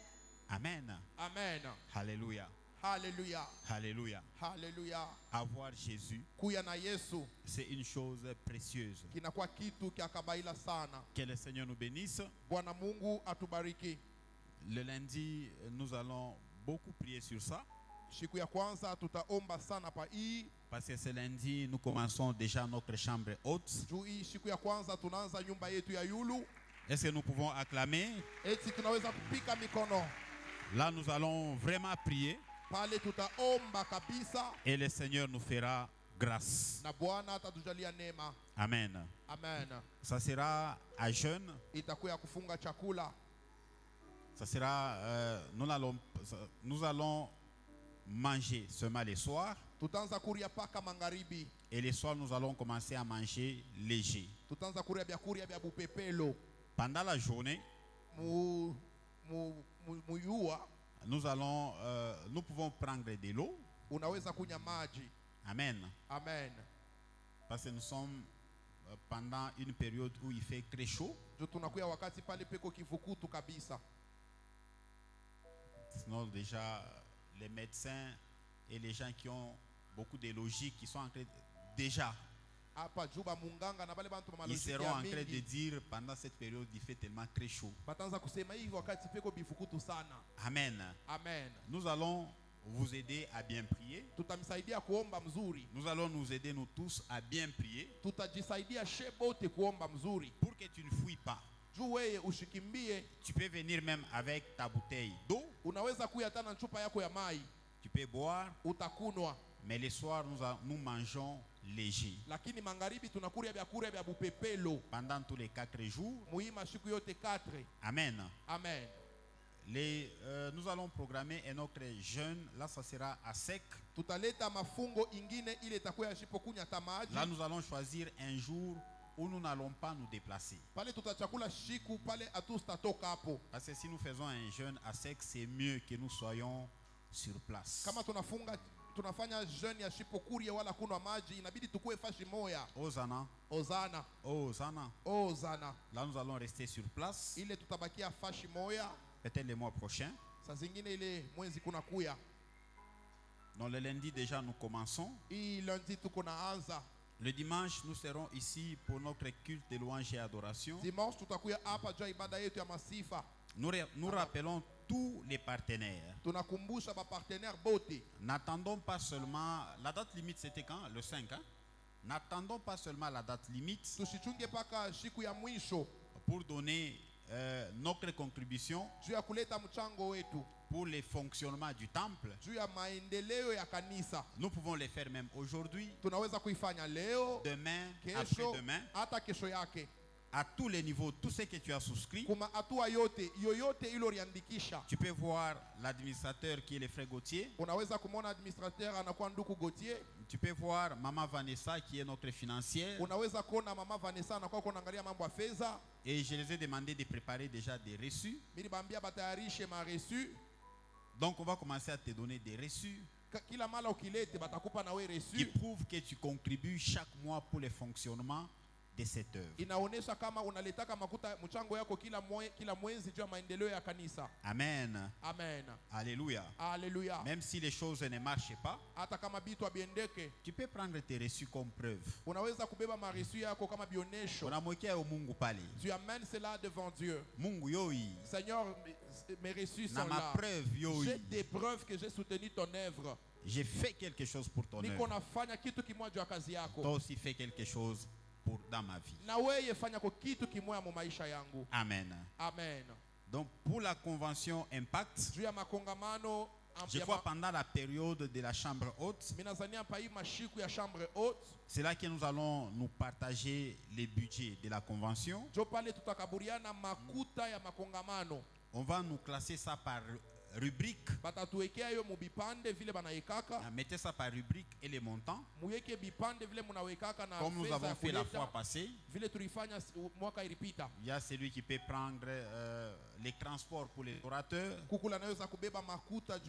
Amen. Amen. Alléluia. Alléluia. Alléluia. Alléluia. Avoir Jésus, kuya na Yesu, c'est une chose précieuse. Kinakuwa kitu kia kabaila sana. Que le Seigneur nous bénisse. Bwana Mungu atubariki. Le lundi, nous allons beaucoup prier sur ça. Siku ya kwanza tutaomba sana pa hii. Parce que ce lundi, nous commençons déjà notre chambre haute. Juu hii siku ya kwanza tunaanza nyumba yetu ya yulu. Est-ce que nous pouvons acclamer? Eti tunaweza kupika mikono. Là, nous allons vraiment prier. Pale tutaomba kabisa. Et le Seigneur nous fera grâce. Na Bwana atatujalia neema. Amen. Amen. Ça sera à jeûne. Itakuwa kufunga chakula. Ça sera, nous allons manger seulement les soirs. Tutaanza kuria paka mangaribi. Et les soirs, nous allons commencer à manger léger. Tutaanza kuria bya bupepelo. Pendant la journée, nous pouvons prendre de l'eau. Unaweza kunya maji. Amen. Amen. Parce que nous sommes pendant une période où il fait très chaud. Tunakuya wakati pale peko kivukutu kabisa. Sinon déjà les médecins et les gens qui ont beaucoup de logique qui sont en train déjà, ils seront en train de dire pendant cette période il fait tellement très chaud. Amen. Amen. Nous allons vous aider à bien prier. Nous allons nous aider nous tous à bien prier. Pour que tu ne fuis pas. Tu peux venir même avec ta bouteille d'eau. Tu peux boire. Mais les soirs, nous mangeons léger. Pendant tous les 4 jours. Amen. Amen. Nous allons programmer un autre jeûne. Là, ça sera à sec. Là, nous allons choisir un jour où nous n'allons pas nous déplacer. Parce que si nous faisons un jeûne à sec, c'est mieux que nous soyons sur place. Tunafanya jeûne ya shipokuria wala kunwa maji, inabidi tukue fashi moya. Hosanna. Hosanna. Hosanna. Hosanna. Là, nous allons rester sur place. Ile tutabakia fashi moya. Peut-être le mois prochain. Saa zingine ile mwezi kuna kuya. Donc le lundi déjà nous commençons. Hii lundi tuko naanza. Le dimanche nous serons ici pour notre culte de louange et adoration. Dimanche tutakuya hapa juu ibada yetu ya masifa. Nous rappelons tous les partenaires. Tunakumbusha ba partenaires bote. N'attendons pas seulement la date limite, c'était quand? Le 5 hein? N'attendons pas seulement la date limite. Tusichunge paka siku ya mwisho pour donner notre contribution juu ya kuleta mchango wetu pour le fonctionnement du temple. Juu ya maendeleo ya kanisa. Nous pouvons le faire même aujourd'hui. Tunaweza kuifanya leo, demain, kesho, après-demain. hata kesho yake. À tous les niveaux, tout ce que tu as souscrit. Kuma atua yote, yoyote ilo riandikisha. Tu peux voir l'administrateur qui est le frère Gauthier. Unaweza kumona administrateur anakuwa nduku Gauthier. Tu peux voir maman Vanessa qui est notre financière. Unaweza kuona mama Vanessa anakuwa kuangalia mambo ya fedha. Et je les ai demandé de préparer déjà des reçus. Mimi bambia batayarishe ma reçus. Donc on va commencer à te donner des reçus. Kila mala ukilete batakupa na we reçus. Qui prouve que tu contribues chaque mois pour le fonctionnement de cette œuvre. Inaonesha kama unaletaka makuta mchango yako kila mwezi juu ya maendeleo ya kanisa. Amen. Amen. Alléluia. Alléluia. Même si les choses ne marchent pas, hata kama bitu abiendeke, tu peux prendre tes reçus comme preuve. Unaweza kubeba mareçu yako kama bionesho. Unamwekea Mungu pale. Tu amènes cela devant Dieu. Mungu yoi. Seigneur, mes reçus sont là. Ma preuve yoi. J'ai des preuves que j'ai soutenu ton œuvre. J'ai fait quelque chose pour ton œuvre. Niko nafanya kitu kimoja juu ya kazi yako. Toi aussi fais quelque chose pour dans ma vie. Na wewe fanya kwa kitu kimoja mu maisha yangu. Amen. Amen. Donc pour la convention Impact, juu ya makongamano, je crois pendant la période de la chambre haute, c'est là que nous allons nous partager les budgets de la convention. On va nous classer ça par rubrique. Mettez ça par rubrique et les montants. Comme nous avons fait la fois passée. Il y a celui qui peut prendre les transports pour les orateurs,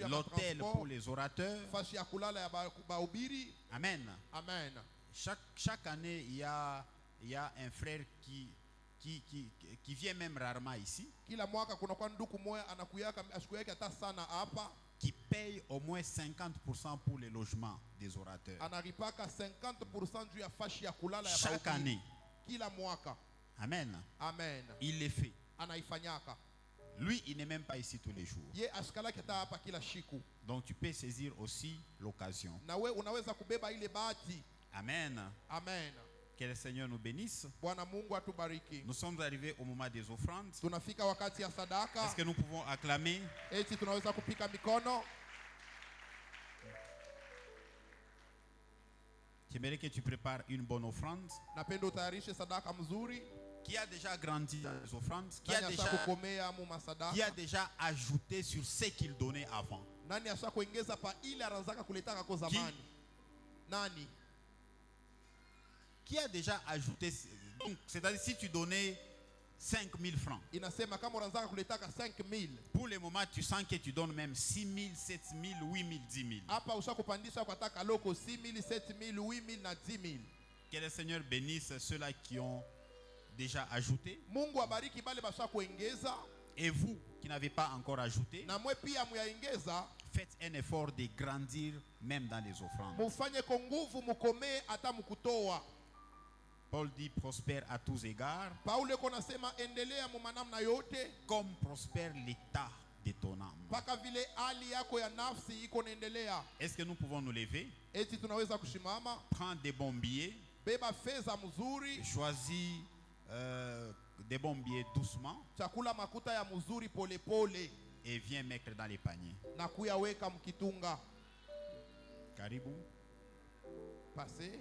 l'hôtel pour les orateurs. Amen. Amen. Chaque année, il y a un frère qui vient même rarement ici, qui paye au moins 50% pour les logements des orateurs. Chaque année. Amen. Amen. Il le fait. Lui, il n'est même pas ici tous les jours. Donc tu peux saisir aussi l'occasion. Amen. Amen. Que le Seigneur nous bénisse. Nous sommes arrivés au moment des offrandes. Est-ce que nous pouvons acclamer? J'aimerais que tu prépares une bonne offrande. Qui a déjà grandi dans les offrandes? Qui a déjà ajouté sur ce qu'il donnait avant? Qui a déjà ajouté? Donc, c'est-à-dire si tu donnais 5 000 francs. Pour le moment, tu sens que tu donnes même 6 000, 7 000, 8 000, 10 000. Que le Seigneur bénisse ceux-là qui ont déjà ajouté. Et vous qui n'avez pas encore ajouté, faites un effort de grandir même dans les offrandes. Paul dit prospère à tous égards, comme prospère l'état de ton âme. Est-ce que nous pouvons nous lever, prendre des bons billets, choisir des bons billets doucement et viens mettre dans les paniers. Karibu. Passez.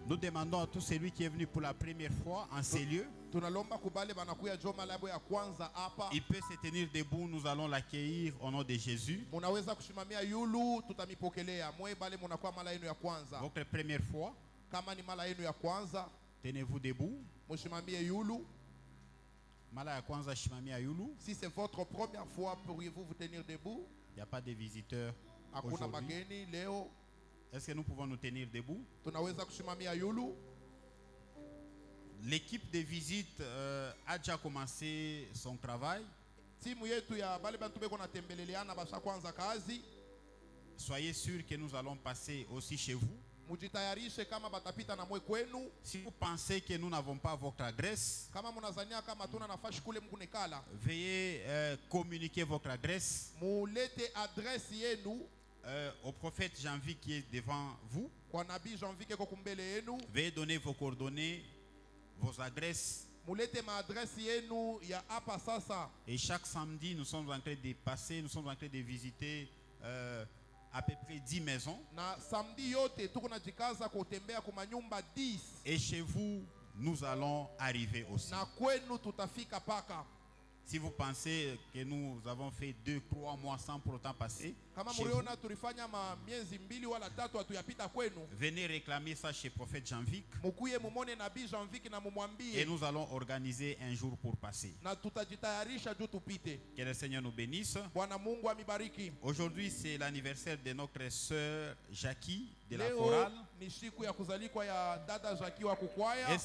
Nous demandons à tout celui qui est venu pour la première fois en ces lieux. Il peut se tenir debout, nous allons l'accueillir au nom de Jésus. Votre première fois, tenez-vous debout. Si c'est votre première fois, pourriez-vous vous tenir debout? Il n'y a pas de visiteurs aujourd'hui. Est-ce que nous pouvons nous tenir debout? L'équipe de visite a déjà commencé son travail. Soyez sûr que nous allons passer aussi chez vous. Si vous pensez que nous n'avons pas votre adresse, veuillez communiquer votre adresse au prophète Janvier qui est devant vous. Veuillez donner vos coordonnées, vos adresses. Et chaque samedi, nous sommes en train de passer, nous sommes en train de visiter à peu près 10 maisons. Et chez vous, nous allons arriver aussi. Si vous pensez que nous avons fait 2-3 mois sans pour autant passer, venez réclamer ça chez prophète Jean-Vic. Et nous allons organiser un jour pour passer. Que le Seigneur nous bénisse. Aujourd'hui, c'est l'anniversaire de notre sœur Jackie de la chorale. Est-ce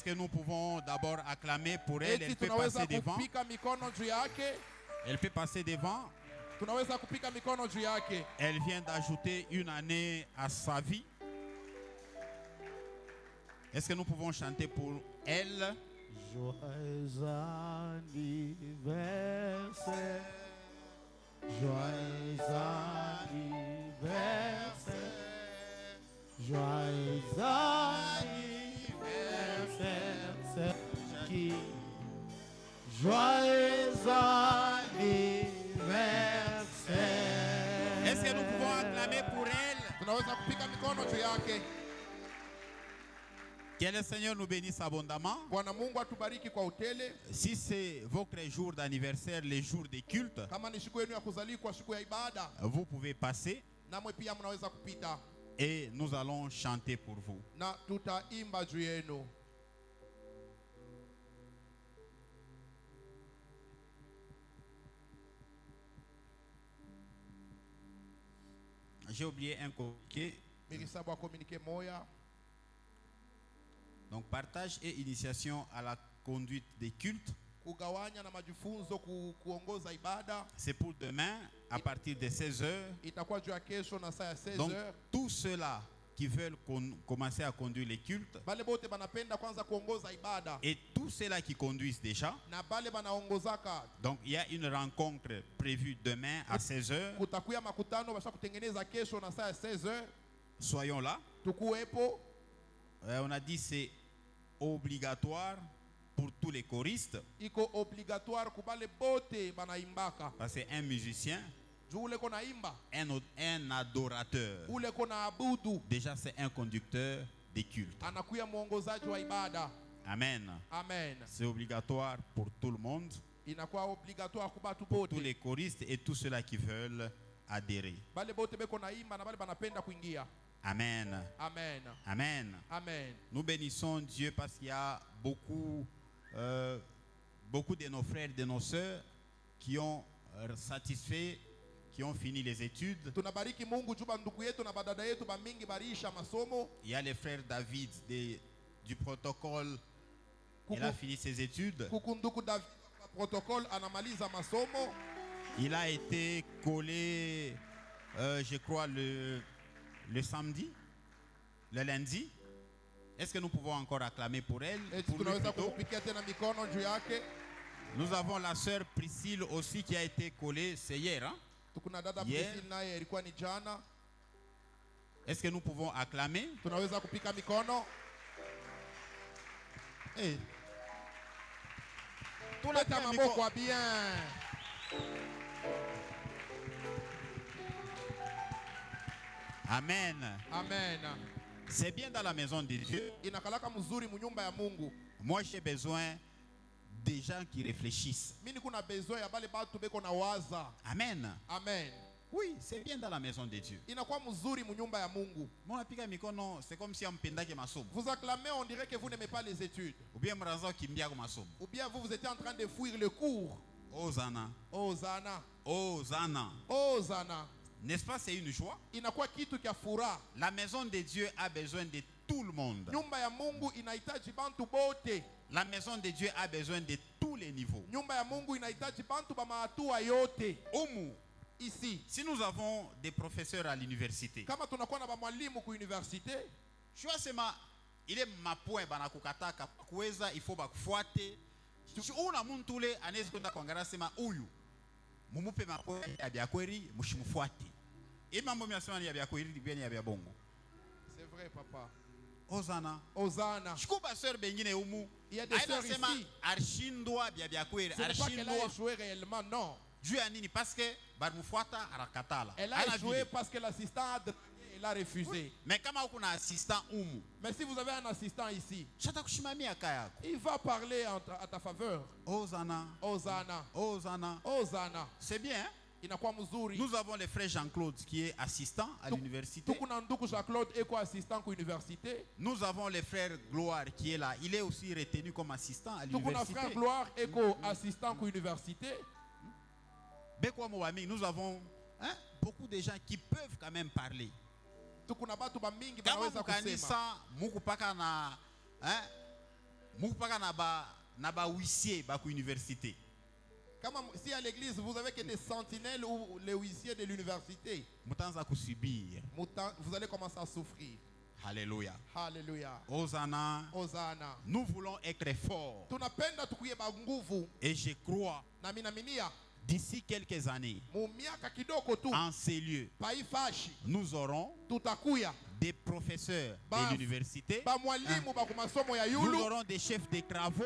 que nous pouvons d'abord acclamer pour elle? Elle peut passer devant. Elle peut passer devant. Elle vient d'ajouter une année à sa vie. Est-ce que nous pouvons chanter pour elle? Joyeux anniversaire, joyeux anniversaire, joyeux anniversaire, qui joyeux anniversaire. Est-ce que nous pouvons acclamer pour elle? Que le Seigneur nous bénisse abondamment. Si c'est votre jour d'anniversaire, les jours des cultes, vous pouvez passer et nous allons chanter pour vous. J'ai oublié un communiqué. Donc partage et initiation à la conduite des cultes. C'est pour demain à partir de 16h. Donc tous ceux-là qui veulent commencer à conduire les cultes et tous ceux-là qui conduisent déjà. Donc il y a une rencontre prévue demain à 16h. Soyons là. On a dit c'est obligatoire pour tous les choristes. Parce que un musicien, un adorateur, déjà c'est un conducteur des cultes. Amen. C'est obligatoire pour tout le monde, pour tous les choristes et tous ceux-là qui veulent adhérer. Amen. Amen. Amen. Amen. Nous bénissons Dieu parce qu'il y a beaucoup de nos frères, de nos sœurs qui ont satisfait, qui ont fini les études. Il y a le frère David du protocole. Il a fini ses études. Il a été collé, je crois, le samedi, le lundi. Est-ce que nous pouvons encore acclamer pour elle? Pour lui plutôt? Nous avons la sœur Priscille aussi qui a été collée, c'est hier. Hein? Hier. Est-ce que nous pouvons acclamer? Hey. Tout le temps, quoi bien. Amen. Amen. C'est bien dans la maison de Dieu. Moi, j'ai besoin des gens qui réfléchissent. Amen. Amen. Oui, c'est bien dans la maison de Dieu. C'est comme si on pendait ma somme. Vous acclamez, on dirait que vous n'aimez pas les études. Ou bien vous étiez en train de fuir le cours. Hosanna. Hosanna. Hosanna. Hosanna. N'est-ce pas, c'est une joie? La maison de Dieu a besoin de tout le monde. La maison de Dieu a besoin de tous les niveaux. Ici, si nous avons des professeurs à l'université, il est ma point banakukataka kuweza il faut bakufuate. Una muntu ule anaweza kwenda kuangalia sema huyu mumupe mapo ya byakweri mushimufuate. Hii mambo mnasema ni ya byakweri ni bien ya byabongo. C'est vrai papa. Hosanna. Hosanna. Shikuba sœur bengine umu. Il y a des sœurs ici. Arshindwa bya byakweri. Ce n'est pas qu'elle a échoué réellement, non. Dieu a nini parce que barmufuata arakatala. Elle a échoué parce que l'assistant a a refusé. Oui. Mais kama uko na assistant umu. Mais si vous avez un assistant ici, shatakushimamia kaya. Il va parler à ta faveur. Hosanna. Hosanna. Hosanna. Hosanna. C'est bien. Hein? Nous avons le frère Jean-Claude qui est assistant à l'université. Nous avons le frère Gloire qui est là. Il est aussi retenu comme assistant à l'université. Nous avons beaucoup de gens qui peuvent quand même parler. Si à l'église vous avez que des sentinelles ou les huissiers de l'université, vous allez commencer à souffrir. Alléluia. Alléluia. Hosanna. Hosanna. Nous voulons être forts. Et je crois d'ici quelques années, en ces lieux, nous aurons des professeurs de l'université, nous aurons des chefs de travaux,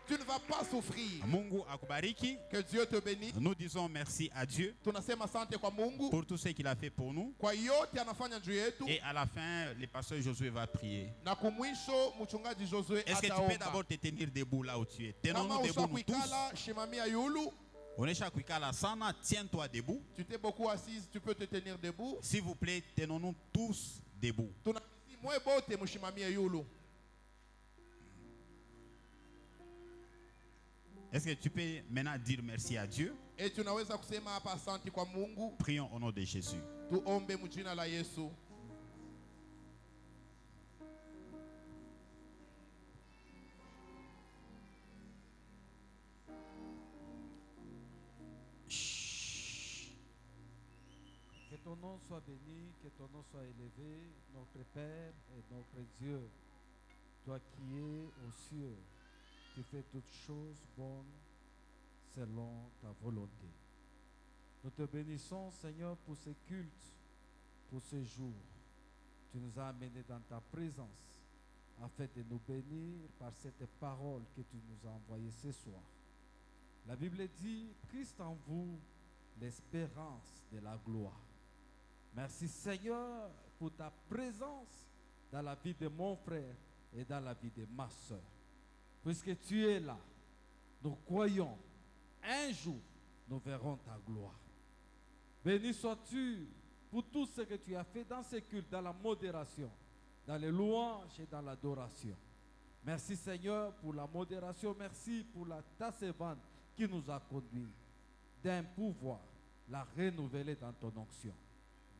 tu ne vas pas souffrir. Mungu akubariki. Que Dieu te bénisse. Nous disons merci à Dieu pour tout ce qu'il a fait pour nous. Et à la fin, le pasteur Josué va prier. Est-ce que tu peux d'abord te tenir debout là où tu es? Tenons-nous debout nous tous. On est chaque sana, tiens-toi debout. Tu t'es beaucoup assise, tu peux te tenir debout. S'il vous plaît, tenons-nous tous debout. Est-ce que tu peux maintenant dire merci à Dieu? Prions au nom de Jésus. Que ton nom soit béni, que ton nom soit élevé, notre Père et notre Dieu, toi qui es aux cieux. Tu fais toutes choses bonnes selon ta volonté. Nous te bénissons, Seigneur, pour ce culte, pour ce jour. Tu nous as amenés dans ta présence afin de nous bénir par cette parole que tu nous as envoyée ce soir. La Bible dit, Christ en vous, l'espérance de la gloire. Merci, Seigneur, pour ta présence dans la vie de mon frère et dans la vie de ma soeur. Puisque tu es là, nous croyons, un jour, nous verrons ta gloire. Béni sois-tu pour tout ce que tu as fait dans ce culte, dans la modération, dans les louanges et dans l'adoration. Merci Seigneur pour la modération, merci pour ta servante qui nous a conduits d'un pouvoir, la renouveler dans ton onction.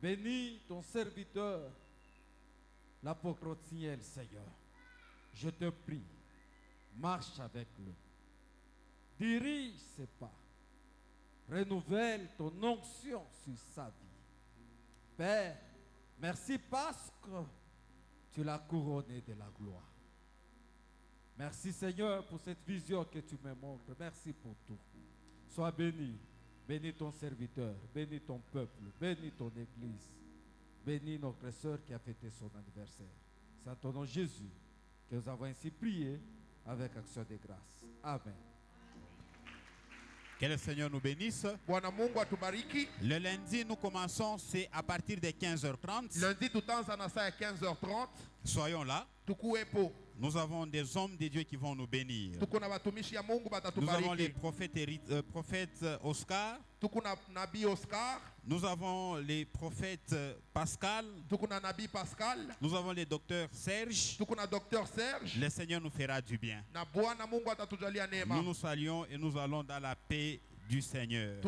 Bénis ton serviteur, l'apôtre Siel, Seigneur. Je te prie. Marche avec lui. Dirige ses pas. Renouvelle ton onction sur sa vie. Père, merci parce que tu l'as couronné de la gloire. Merci Seigneur pour cette vision que tu me montres. Merci pour tout. Sois béni. Bénis ton serviteur. Bénis ton peuple. Bénis ton église. Bénis notre sœur qui a fêté son anniversaire. C'est en ton nom Jésus que nous avons ainsi prié. Avec action de grâce. Amen. Que le Seigneur nous bénisse. Le lundi, nous commençons, c'est à partir de 15h30. Lundi, tout temps, ça à 15h30. Soyons là. Nous avons des hommes de Dieu qui vont nous bénir. Nous avons les prophètes Oscar. Nous avons les prophètes Pascal. Nous avons les docteurs Serge. Le Seigneur nous fera du bien. Nous nous saluons et nous allons dans la paix du Seigneur.